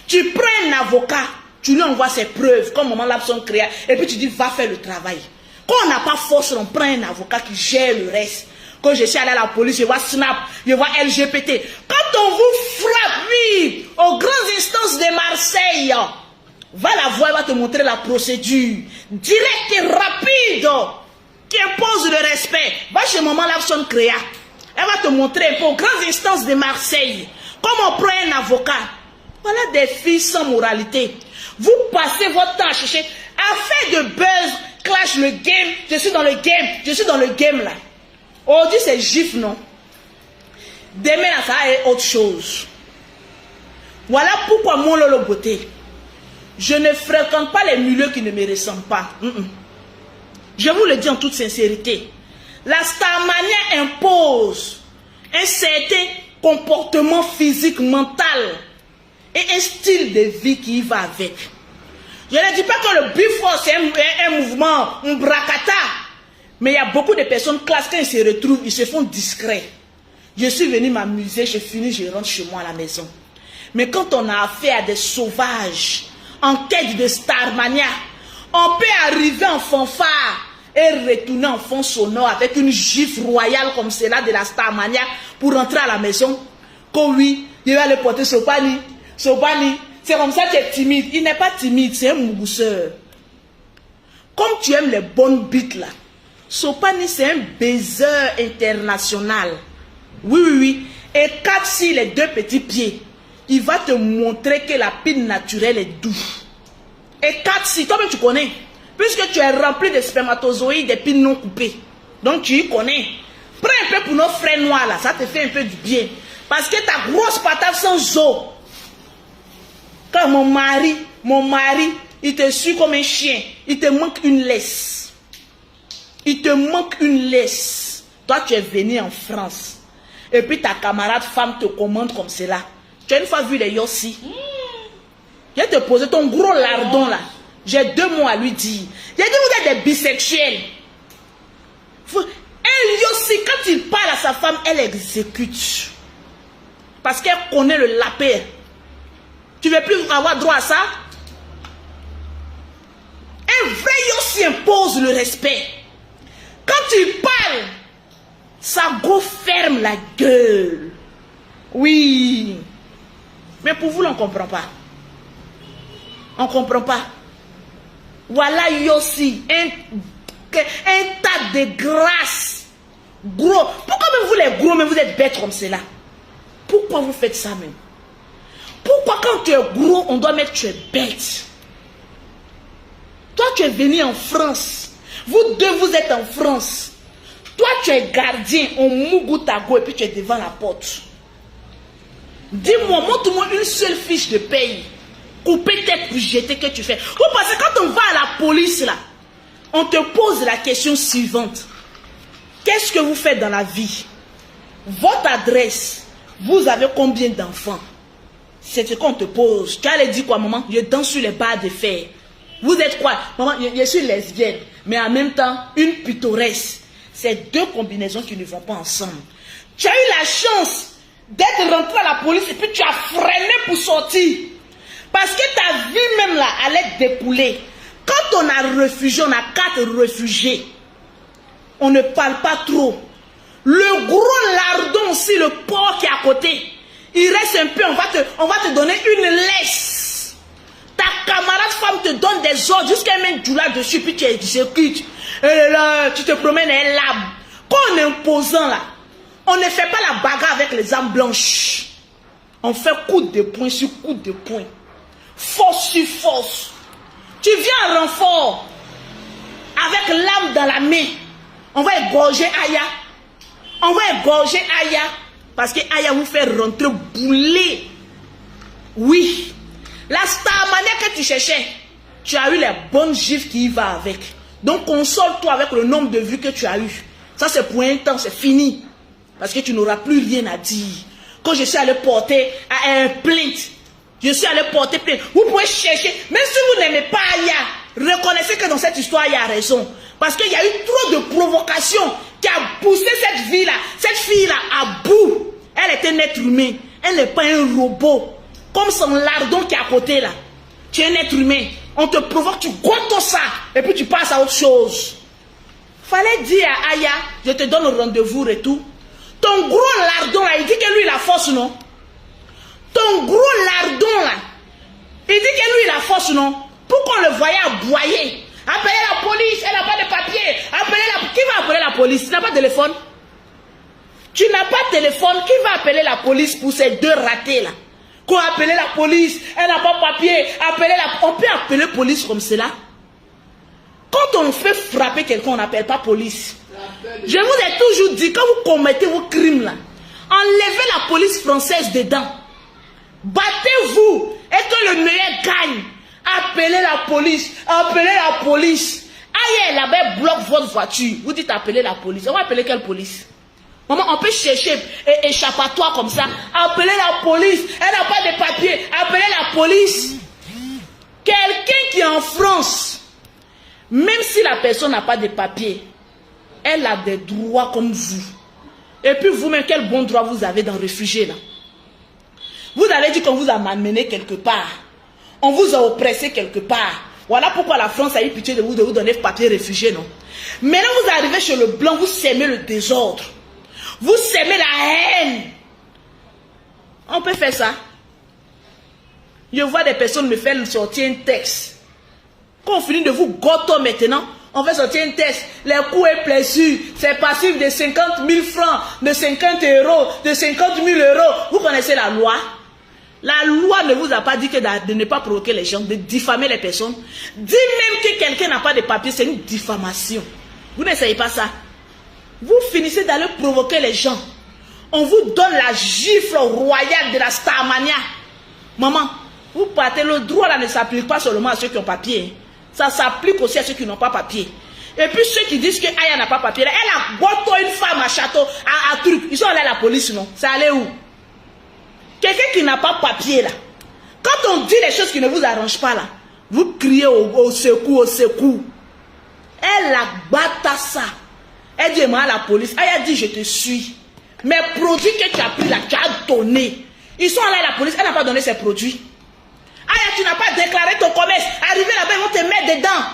Tu prends un avocat Tu lui envoies ses preuves, comme maman Lapson créa, et puis tu dis, va faire le travail. Quand on n'a pas force, on prend un avocat qui gère le reste. Quand je suis allé à la police, je vois Snap, je vois LGBT. Quand on vous frappe, oui, aux grandes instances de Marseille, va la voir, elle va te montrer la procédure. Directe et rapide, qui impose le respect. Va chez maman Lapson créa. Elle va te montrer un peu aux grandes instances de Marseille. Comment on prend un avocat. Voilà des filles sans moralité. Vous passez votre temps à chercher, à faire de buzz, clash le game, je suis dans le game là. Aujourd'hui c'est gif, non? Demain là, ça va être autre chose. Voilà pourquoi mon Lolo Beauté, je ne fréquente pas les milieux qui ne me ressemblent pas. Je vous le dis en toute sincérité. La Starmania impose un certain comportement physique, mental et un style de vie qui y va avec. Je ne dis pas que le Bifort c'est un mouvement, un bracata. Mais il y a beaucoup de personnes classées, quand ils se retrouvent, ils se font discrets. Je suis venu m'amuser, je finis, je rentre chez moi à la maison. Mais quand on a affaire à des sauvages, en quête de Starmania, on peut arriver en fanfare et retourner en fond sonore avec une gifle royale comme celle-là de la Starmania pour rentrer à la maison. Quand oui, je vais aller porter Sopani. Sopani, c'est comme ça que tu es timide. Il n'est pas timide, c'est un mousseur. Comme tu aimes les bonnes bites là, Sopani c'est un baiser international. Oui. Et cap sur les deux petits pieds, il va te montrer que la pine naturelle est douce. Et 4-6, toi-même tu connais. Puisque tu es rempli de spermatozoïdes et pines non coupées. Donc tu y connais. Prends un peu pour nos frères noirs là, ça te fait un peu du bien. Parce que ta grosse patate sans os. Quand mon mari, il te suit comme un chien. Il te manque une laisse. Il te manque une laisse. Toi tu es venu en France. Et puis ta camarade femme te commande comme cela. Tu as une fois vu les Yossi? Je vais te poser ton gros lardon là. J'ai 2 mots à lui dire. J'ai dit vous êtes des bisexuels. Elle Yossi, quand il parle à sa femme, elle exécute. Parce qu'elle connaît le lapin. Tu ne veux plus avoir droit à ça? Un vrai Yossi impose le respect. Quand tu parles, ça go ferme la gueule. Oui. Mais pour vous, on ne comprend pas. On ne comprend pas. Voilà Yossi, un tas de grâce. Gros. Pourquoi même vous les gros, mais vous êtes bêtes comme cela? Pourquoi vous faites ça même? Pourquoi quand tu es gros, on doit mettre tu es bête? Toi, tu es venu en France. Vous deux, vous êtes en France. Toi, tu es gardien, on mougou ta go et puis tu es devant la porte. Dis-moi, montre-moi une seule fiche de paye. Couper tête pour jeter que tu fais. Vous pensez quand on va à la police là, on te pose la question suivante. Qu'est-ce que vous faites dans la vie? Votre adresse, vous avez combien d'enfants? C'est ce qu'on te pose. Tu allais dire quoi, maman? Je danse sur les barres de fer. Vous êtes quoi? Maman, je suis lesbienne, mais en même temps, une pittoresque. C'est 2 combinaisons qui ne vont pas ensemble. Tu as eu la chance d'être rentré à la police et puis tu as freiné pour sortir. Parce que ta vie même là allait découler. Quand on a réfugié, on a 4 réfugiés. On ne parle pas trop. Le gros lardon aussi, le porc qui est à côté. Il reste un peu, on va te donner une laisse. Ta camarade femme te donne des ordres jusqu'à mettre du là-dessus, puis tu exécutes. Et là, tu te promènes et là. Quand on est imposant là, on ne fait pas la bagarre avec les armes blanches. On fait coup de poing sur coup de poing. Force sur force. Tu viens en renfort avec l'âme dans la main. On va égorger Aya. On va égorger Aya. Parce que Aya vous fait rentrer bouler. Oui. La Starmania que tu cherchais, tu as eu les bonnes gifles qui y va avec. Donc console-toi avec le nombre de vues que tu as eu. Ça c'est pour un temps, c'est fini. Parce que tu n'auras plus rien à dire. Quand je suis allé porter un plainte, je suis allé porter plainte. Vous pouvez chercher, même si vous n'aimez pas Aya, reconnaissez que dans cette histoire, il y a raison. Parce qu'il y a eu trop de provocations qui a poussé cette fille-là à bout. Elle est un être humain. Elle n'est pas un robot. Comme son lardon qui est à côté là. Tu es un être humain. On te provoque, tu goûtes ça. Et puis tu passes à autre chose. Fallait dire à Aya, je te donne le rendez-vous et tout. Ton gros lardon là, il dit que lui il a force, non? Ton gros lardon là, il dit que lui il a force, non? Pourquoi on le voyait aboyer? Appelez la police, elle n'a pas de papier. Qui va appeler la police? Tu n'as pas de téléphone? Tu n'as pas de téléphone. Qui va appeler la police pour ces deux ratés là? Qu'on a appelé la police, elle n'a pas de papier. On peut appeler la police comme cela. Quand on fait frapper quelqu'un, on n'appelle pas police. Je vous ai toujours dit, quand vous commettez vos crimes là, enlevez la police française dedans. Battez-vous et que le meilleur gagne. Appelez la police. Appelez la police. Aïe, là-bas, bloque votre voiture. Vous dites appeler la police. On va appeler quelle police? Maman, on peut chercher échappatoire comme ça. Appelez la police. Elle n'a pas de papier. Appelez la police. Quelqu'un qui est en France, même si la personne n'a pas de papier, elle a des droits comme vous. Et puis vous-même, quel bon droit vous avez dans le réfugié là? Vous avez dit qu'on vous a amené quelque part. On vous a oppressé quelque part. Voilà pourquoi la France a eu pitié de vous donner papier réfugié, non? Maintenant, vous arrivez chez le blanc, vous sèmez le désordre. Vous sèmez la haine. On peut faire ça. Je vois des personnes me faire sortir un texte. Quand on finit de vous gâter maintenant, on fait sortir un texte. Les coûts et blessures, c'est passif de 50 000 francs, de 50 euros, de 50 000 euros. Vous connaissez la loi? La loi ne vous a pas dit que de ne pas provoquer les gens, de diffamer les personnes. Dit même que quelqu'un n'a pas de papier, c'est une diffamation. Vous n'essayez pas ça. Vous finissez d'aller provoquer les gens. On vous donne la gifle royale de la Starmania. Maman, vous partez, le droit là ne s'applique pas seulement à ceux qui ont papier. Ça s'applique aussi à ceux qui n'ont pas papier. Et puis ceux qui disent que Aya n'a pas papier, elle a botté une femme à château, à truc. Ils sont allés à la police, non? C'est allé où? Quelqu'un qui n'a pas papier là. Quand on dit les choses qui ne vous arrangent pas là, vous criez au secours, au secours. Elle a battu ça. Elle dit à la police, elle a dit je te suis. Mes produits que tu as pris là, tu as donné. Ils sont allés à la police, elle n'a pas donné ses produits. Aya, tu n'as pas déclaré ton commerce. Arrivé là-bas, ils vont te mettre dedans.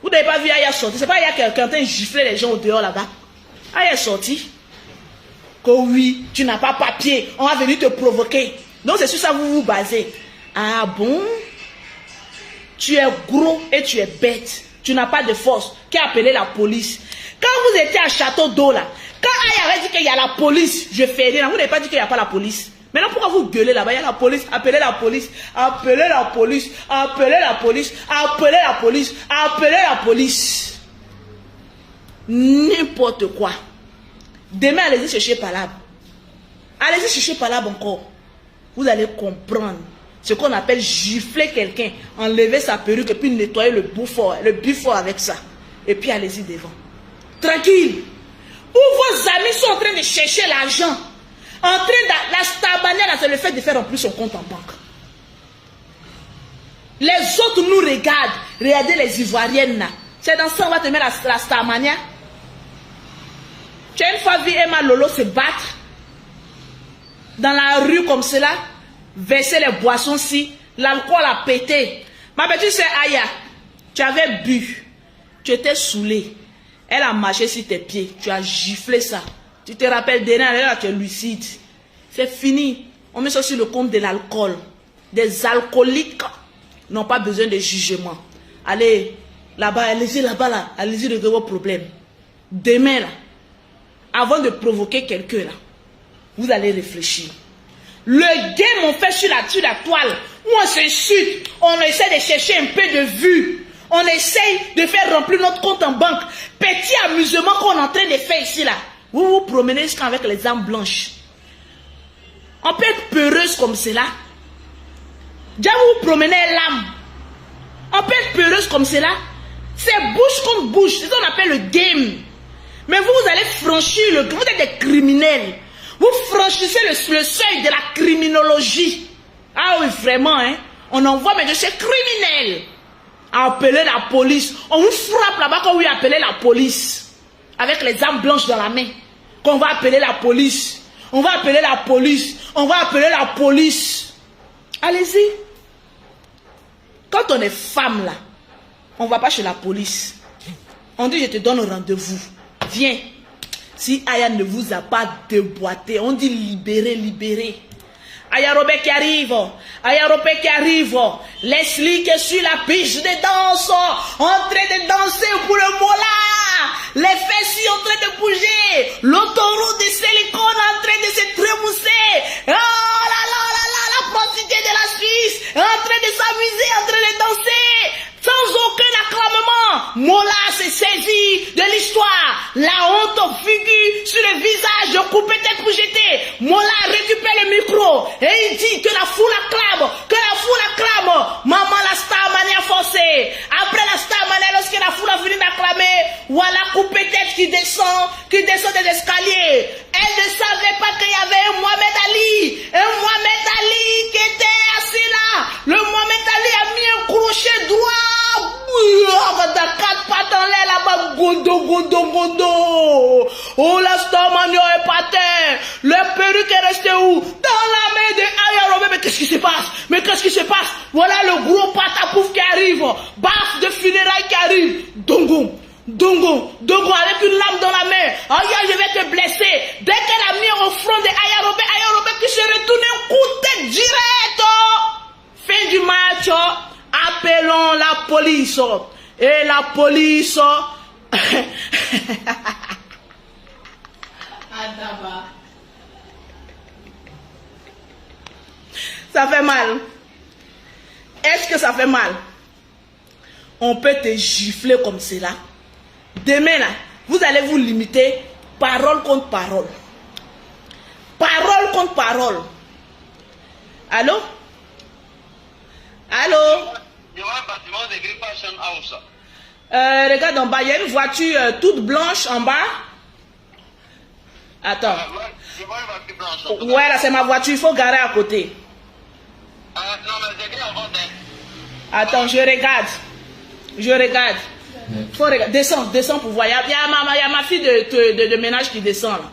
Vous n'avez pas vu Aya sortir. C'est pas Aya qui est en train de gifler les gens au dehors là-bas. Aya est sortie. Que oui, tu n'as pas papier. On va venir te provoquer. Donc c'est sur ça que vous vous basez. Ah bon? Tu es gros et tu es bête. Tu n'as pas de force. Qui a appelé la police? Quand vous étiez à Château d'eau là, quand Aya avait dit qu'il y a la police, je fais rien. Vous n'avez pas dit qu'il n'y a pas la police. Maintenant, pourquoi vous gueulez là-bas? Il y a la police, appelez la police, appelez la police, appelez la police, appelez la police, appelez la police. N'importe quoi. Demain, allez-y chercher Palab. Allez-y chercher Palab encore. Vous allez comprendre ce qu'on appelle gifler quelqu'un, enlever sa perruque et puis nettoyer le buffort avec ça. Et puis allez-y devant. Tranquille. Où vos amis sont en train de chercher l'argent. En train de la Starmania, c'est le fait de faire remplir son compte en banque. Les autres nous regardent. Regardez les Ivoiriennes là. C'est dans ça on va te mettre la Starmania. Tu as une fois vu Emma Lolo se battre dans la rue comme cela, verser les boissons si, l'alcool a pété. Ma petite sœur Aya, tu avais bu, tu étais saoulé. Elle a marché sur tes pieds, tu as giflé ça. Tu te rappelles, derrière, tu es lucide. C'est fini. On met ça sur le compte de l'alcool. Des alcooliques n'ont pas besoin de jugement. Allez, là-bas, allez-y là-bas, là. Allez-y régler vos problèmes. Demain, là, avant de provoquer quelqu'un, là, vous allez réfléchir. Le game, on fait sur la toile, où on s'insulte, on essaie de chercher un peu de vue. On essaye de faire remplir notre compte en banque. Petit amusement qu'on est en train de faire ici, là. Vous vous promenez avec les armes blanches. On peut être peureuse comme cela. Déjà vous vous promenez l'âme. On peut être peureuse comme cela. C'est bouche contre bouche. C'est ce qu'on appelle le game. Mais vous allez franchir le... Vous êtes des criminels. Vous franchissez le seuil de la criminologie. Ah oui, vraiment, hein. On envoie, mais de ces criminels. Appeler la police. On vous frappe là-bas quand vous appelez la police. Avec les armes blanches dans la main. Qu'on va appeler la police. On va appeler la police. On va appeler la police. Allez-y. Quand on est femme là, on ne va pas chez la police. On dit je te donne rendez-vous. Viens. Si Aya ne vous a pas déboîté, on dit libérez, libérez. Aya Robert qui arrive. Aya Robert qui arrive. Leslie qui est sur la piste de danse. En train de danser pour le mola. Les fesses en train de bouger. L'autoroute de silicone en train de se trémousser. Oh là là là là, la prostituée de la Suisse. En train de s'amuser, en train de danser. Sans aucun acclamement, Mola s'est saisi de l'histoire. La honte figure sur le visage de couper tête pour jeter. Mola récupère le micro et il dit que la foule acclame, que la foule acclame. Maman, la star mania forcée. Après la star mania, lorsque la foule a fini d'acclamer, voilà couper tête qui descend des escaliers. Elle ne savait pas qu'il y avait un Mohamed Ali. Un Mohamed Ali qui était assis là. Le Mohamed Ali a mis un crochet droit. Dans 4 pattes en l'air là-bas, gondo, gondo, gondo. Oh, la star mania est par terre. Le perruque est resté où? Dans la main de Aya Robert. Mais qu'est-ce qui se passe? Mais qu'est-ce qui se passe? Voilà le gros patapouf qui arrive. Baf de funérailles qui arrive. Dongo, dongo, dongo avec une lame dans la main. Aya, je vais te blesser. Dès qu'elle a mis au front de Aya Robert qui se retourne un coup de tête direct. Fin du match. Appelons la police. Et la police... Ça fait mal. Est-ce que ça fait mal? On peut te gifler comme cela. Demain, là, vous allez vous limiter parole contre parole. Parole contre parole. Allô? Allô? Il y aura un bâtiment de gris Fashion House. Regarde en bas, il y a une voiture toute blanche en bas. Attends. Je vois une voiture blanche. Ouais, là c'est ma voiture, il faut garer à côté. Non, mais c'est gris en vente. Attends, je regarde. Je regarde. Faut regarder. Descends pour voir. Il y a ma fille de ménage qui descend là.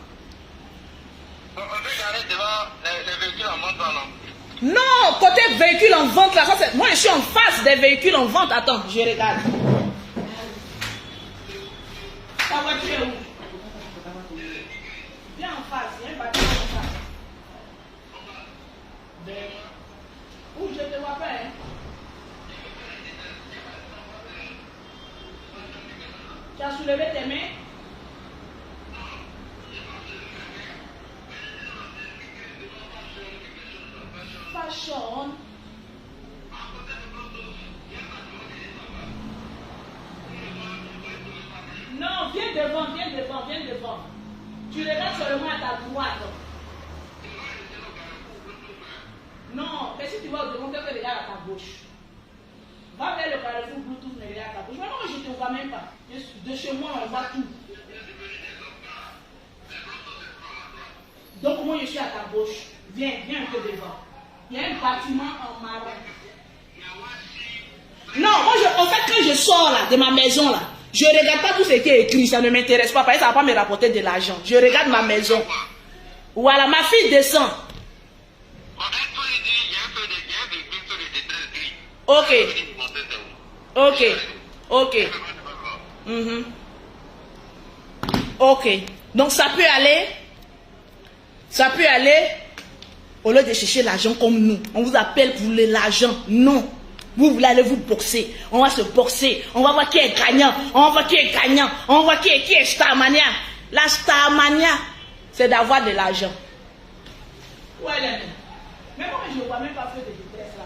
On peut garer devant les véhicules en vente, non? Non, côté véhicule en vente là, ça c'est... Moi je suis en face des véhicules en vente. Attends, je regarde. Ta voiture est où? Viens en face, il y a un bâtiment en face. Où je te vois pas, hein? Tu as soulevé tes mains? Fashion. Non, viens devant. Tu regardes seulement à ta droite. Non, mais si tu vas devant, tu regardes à ta gauche. Va vers le carrefour Bluetooth, mais regarde à ta gauche. Mais non, je ne te vois même pas. De chez moi, on voit tout. Donc, moi, je suis à ta gauche. Viens un peu devant. Il y a un bâtiment en marron. Non, moi, en fait, quand je sors là, de ma maison là, je ne regarde pas tout ce qui est écrit, ça ne m'intéresse pas, parce que ça ne va pas me rapporter de l'argent. Je regarde ma maison. Voilà, ma fille descend. Ok. Ok. Donc, ça peut aller. Au lieu de chercher l'argent comme nous, on vous appelle pour l'argent. Non. Vous voulez aller vous boxer. On va se boxer. On va voir qui est gagnant. On va voir qui est Starmania. La Starmania, c'est d'avoir de l'argent. Où elle est? Mais moi, je ne vois même pas faire de détresse là.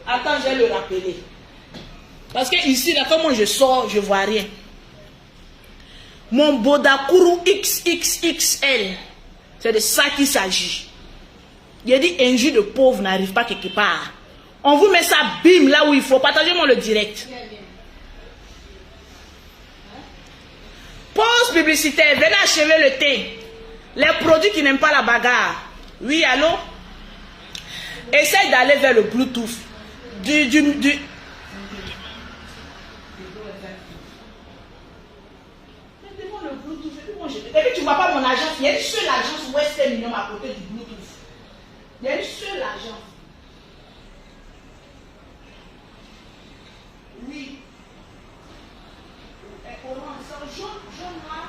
Attends, je vais le rappeler. Parce que ici, là, comment je sors, je ne vois rien. Mon Bodakuru XXXL, c'est de ça qu'il s'agit. Il a dit injure de pauvre n'arrive pas quelque part. On vous met ça bim là où il faut. Partagez-moi le direct. Pause publicitaire. Venez achever le thé. Les produits qui n'aiment pas la bagarre. Oui, allô? Essaye d'aller vers le Bluetooth. Et puis tu ne vois pas mon agence. Il y a une seule agence Western Union à côté du Bluetooth. Il y a une seule agence. Oui. Orange, jaune, noir.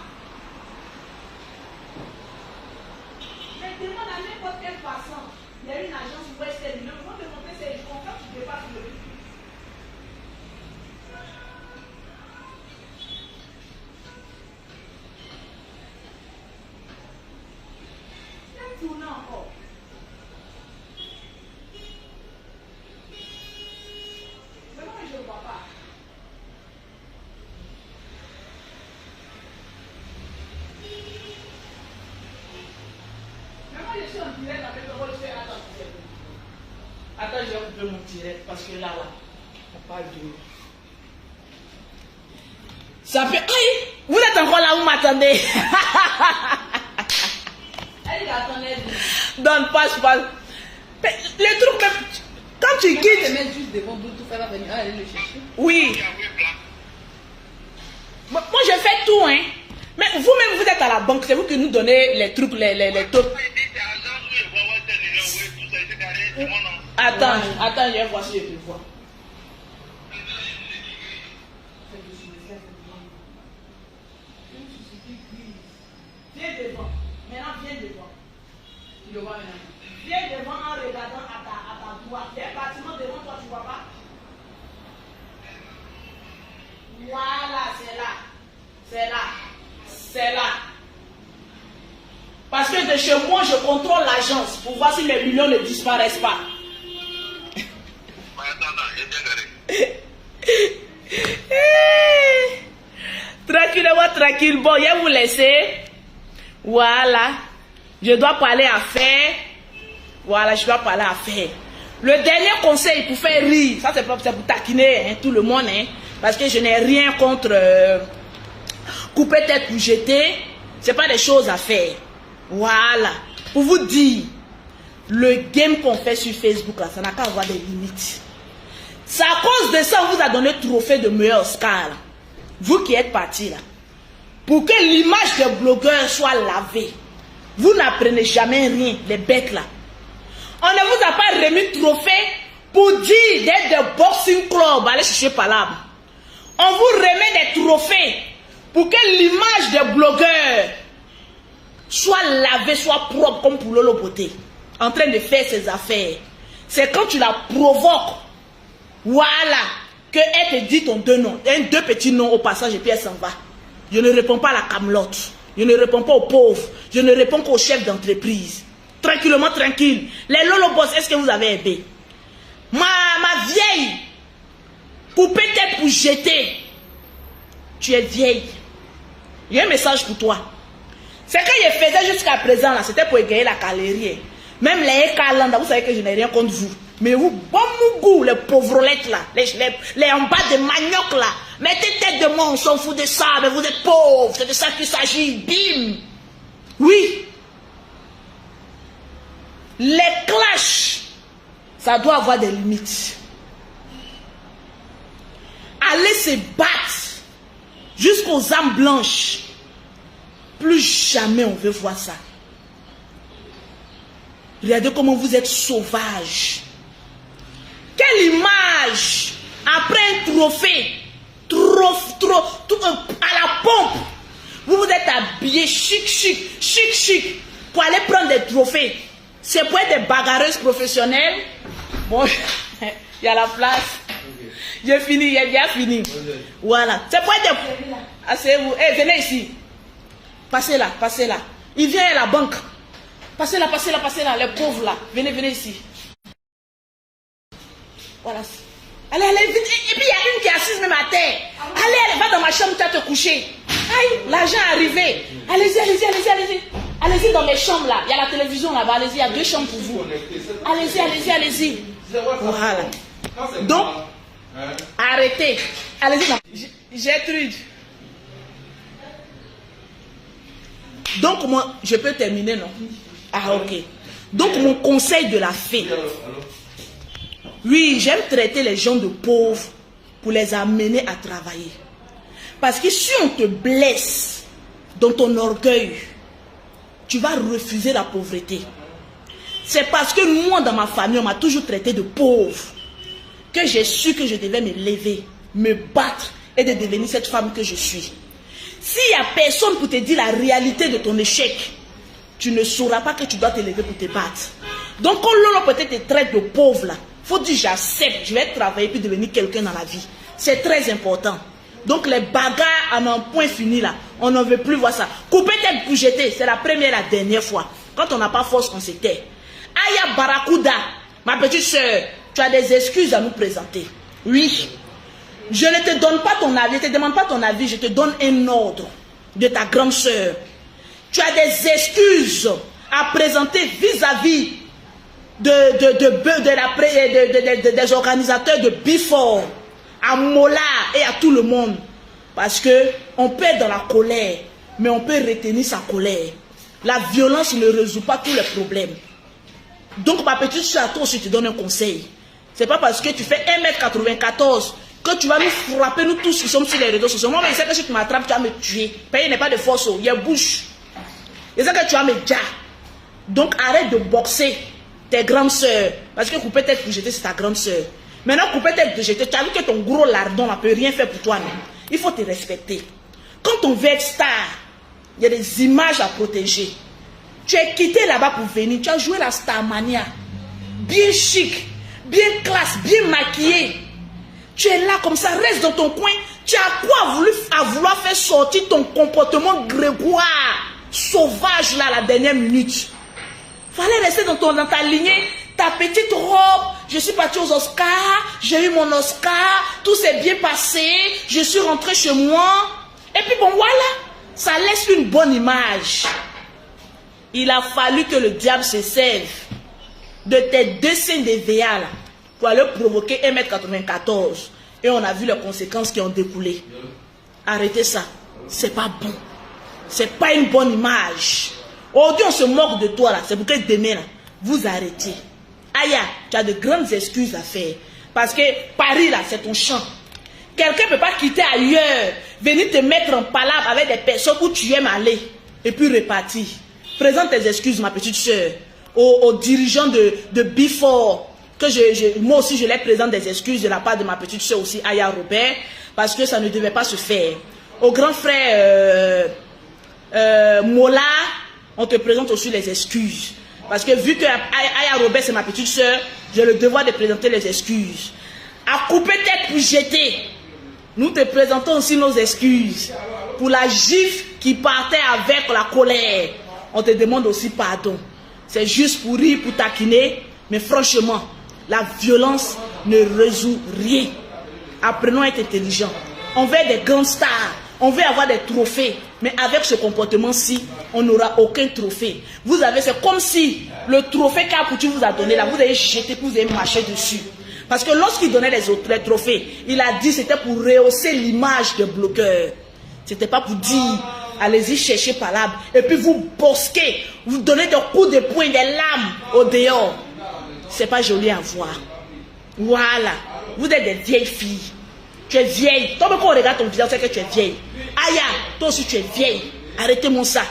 Mais demande à n'importe quelle façon. Il y a une agence Western Union. Ils vont te montrer ces jours. Quand tu dépasses le prix. C'est tourné encore. Mais moi, je ne vois pas. Mais moi, je suis en direct avec le rôle de faire attention. Attends, je vais couper mon direct parce que là, on parle de... Ça fait... Aïe! Vous êtes encore là, vous m'attendez. Elle attendait. Donne, passe. Mais les trucs, même... Quand tu Tu quittes... mets juste devant Bluetooth, elle va venir aller le chercher. Oui. Moi, je fais tout, hein. Mais vous-même, vous êtes à la banque. C'est vous qui nous donnez les trucs, les trucs. Attends, je vais voir si je peux voir. Viens devant. Maintenant, viens devant. Tu le vois maintenant. Viens devant en regardant à ta droite. Il y a un bâtiment devant toi, tu ne vois pas? Voilà, c'est là. C'est là. C'est là. Parce que de chez moi, je contrôle l'agence pour voir si les millions ne disparaissent pas. Tranquille. Bon, je vais vous laisser. Voilà. Je dois parler à faire. Voilà, je dois parler à faire. Le dernier conseil pour faire rire, ça c'est pour taquiner hein, tout le monde, hein, parce que je n'ai rien contre couper tête pour jeter. C'est pas des choses à faire. Voilà. Pour vous dire, le game qu'on fait sur Facebook, là, ça n'a qu'à avoir des limites. C'est à cause de ça qu'on vous a donné le trophée de meilleur Oscar. Là. Vous qui êtes partis là. Pour que l'image des blogueurs soit lavée. Vous n'apprenez jamais rien, les bêtes là. On ne vous a pas remis trophée pour dire d'être de boxing club. Allez chercher par là. On vous remet des trophées pour que l'image des blogueurs soit lavée, soit propre comme pour Lolo Beauté. En train de faire ses affaires. C'est quand tu la provoques. Voilà. Qu'elle te dit ton deux noms. Deux petits noms au passage et puis elle s'en va. Je ne réponds pas à la camelote. Je ne réponds pas aux pauvres. Je ne réponds qu'aux chefs d'entreprise. Tranquillement, tranquille. Les Lolo Boss, est-ce que vous avez aidé? Ma vieille, couper tête pour jeter. Tu es vieille. Il y a un message pour toi. C'est que je faisais jusqu'à présent, là, c'était pour égayer la calorie. Même les Kalanda, vous savez que je n'ai rien contre vous. Mais vous, bon goût, les pauvrolettes là, les en bas de manioc là, mettez tête de moi, on s'en fout de ça, mais vous êtes pauvres, c'est de ça qu'il s'agit, bim. Oui. Les clashs, ça doit avoir des limites. Allez se battre jusqu'aux âmes blanches. Plus jamais on veut voir ça. Regardez comment vous êtes sauvages. Quelle image après un trophée, à la pompe. Vous vous êtes habillés chic, pour aller prendre des trophées. C'est pour être des bagarreuses professionnelles. Bon, il y a la place. J'ai fini, j'ai bien fini. Voilà. C'est pour être des... Asseyez-vous. Hey, venez ici. Passez là. Il vient à la banque. Passez là, les pauvres là. Venez ici. Voilà. Allez, vite. Et puis il y a une qui est assise même à terre. Allez, va dans ma chambre, tu vas te coucher. Aïe, l'argent est arrivé. Allez-y. Allez-y dans mes chambres là. Il y a la télévision là-bas. Allez-y, il y a 2 chambres pour vous. Allez-y. Voilà. Donc, arrêtez. Allez-y dans... Gertrude. Donc, moi, je peux terminer, non? Ah, ok. Donc, mon conseil de la fée. Oui, j'aime traiter les gens de pauvres pour les amener à travailler. Parce que si on te blesse dans ton orgueil, tu vas refuser la pauvreté. C'est parce que moi, dans ma famille, on m'a toujours traité de pauvre que j'ai su que je devais me lever, me battre et de devenir cette femme que je suis. S'il n'y a personne pour te dire la réalité de ton échec, tu ne sauras pas que tu dois te lever pour te battre. Donc quand l'on peut-être te traite de pauvre là, il faut dire j'accepte, je vais travailler puis devenir quelqu'un dans la vie. C'est très important. Donc les bagarres en un point fini là, on ne veut plus voir ça. Couper tête pour jeter, c'est la première et la dernière fois. Quand on n'a pas force, on se tait. Aya Barakuda, ma petite soeur, tu as des excuses à nous présenter. Oui. Je ne te donne pas ton avis, je ne te demande pas ton avis, je te donne un ordre de ta grande soeur. Tu as des excuses à présenter vis-à-vis des organisateurs de Before, à Mola et à tout le monde. Parce que on peut être dans la colère, mais on peut retenir sa colère. La violence ne résout pas tous les problèmes. Donc ma petite soeur, toi aussi, je te donne un conseil. C'est pas parce que tu fais 1m94 que tu vas nous frapper, nous tous qui sommes sur les réseaux sociaux. Moi, je sais que si tu m'attrapes, tu vas me tuer. Il n'est pas de force, il y a bouche. Je sais que tu vas me dire. Donc arrête de boxer tes grandes soeurs. Parce que couper tête pour jeter, c'est ta grande soeur. Maintenant, couper tête pour jeter, tu as vu que ton gros lardon ne peut rien faire pour toi. Il faut te respecter. Quand on veut être star, il y a des images à protéger. Tu es quitté là-bas pour venir. Tu as joué la Starmania. Bien chic, bien classe, bien maquillé. Tu es là comme ça, reste dans ton coin. Tu as quoi à vouloir faire sortir ton comportement grégoire, sauvage là, la dernière minute. Fallait rester dans ta lignée, ta petite robe. Je suis partie aux Oscars, j'ai eu mon Oscar, tout s'est bien passé, je suis rentrée chez moi. Et puis bon, voilà, ça laisse une bonne image. Il a fallu que le diable se serve de tes deux seins d'EVA là, pour aller provoquer 1m94. Et on a vu les conséquences qui ont découlé. Arrêtez ça. C'est pas bon. C'est pas une bonne image. Aujourd'hui, on se moque de toi là. C'est pour que demain, là, vous arrêtez. Aya, tu as de grandes excuses à faire. Parce que Paris, là, c'est ton champ. Quelqu'un ne peut pas quitter ailleurs, venir te mettre en palabre avec des personnes où tu aimes aller. Et puis repartir. Présente tes excuses, ma petite soeur. Aux dirigeants de Before. Que moi aussi, je les présente des excuses de la part de ma petite soeur aussi, Aya Robert. Parce que ça ne devait pas se faire. Au grand frère Mola, on te présente aussi les excuses. Parce que vu que Aya Robert, c'est ma petite soeur, j'ai le devoir de présenter les excuses. À couper tête pour jeter, nous te présentons aussi nos excuses. Pour la gifle qui partait avec la colère, on te demande aussi pardon. C'est juste pour rire, pour taquiner, mais franchement, la violence ne résout rien. Apprenons à être intelligents. On veut être des grands stars. On veut avoir des trophées. Mais avec ce comportement-ci, on n'aura aucun trophée. Vous avez, c'est comme si le trophée qu'Apoutu vous a donné là, vous avez jeté, vous avez marché dessus. Parce que lorsqu'il donnait les trophées, il a dit que c'était pour rehausser l'image de bloqueur. C'était pas pour dire, allez-y chercher par là. Et puis vous bosquez, vous donnez des coups de poing, des lames au dehors. C'est pas joli à voir. Voilà. Vous êtes des vieilles filles. Tu es vieille. Toi, quand on regarde ton visage, c'est que tu es vieille. Aya, toi aussi tu es vieille. Arrêtez-moi ça.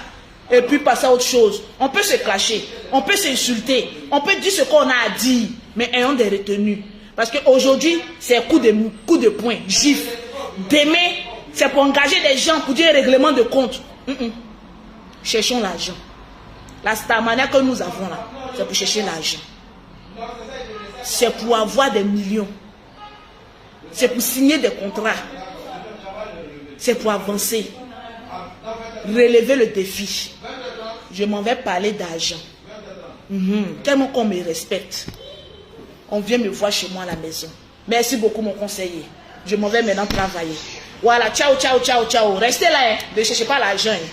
Et puis passer à autre chose. On peut se clasher. On peut s'insulter. On peut dire ce qu'on a à dire. Mais ayons des retenues. Parce qu'aujourd'hui, c'est coup de poing. Gifle. Demain, c'est pour engager des gens pour dire un règlement de compte. Cherchons l'argent. La Starmania que nous avons là, c'est pour chercher l'argent. C'est pour avoir des millions. C'est pour signer des contrats. C'est pour avancer. Relever le défi. Je m'en vais parler d'argent. Tellement qu'on me respecte. On vient me voir chez moi à la maison. Merci beaucoup mon conseiller. Je m'en vais maintenant travailler. Voilà, ciao, ciao, ciao, ciao. Restez là, hein. Ne cherchez pas l'argent. Hein.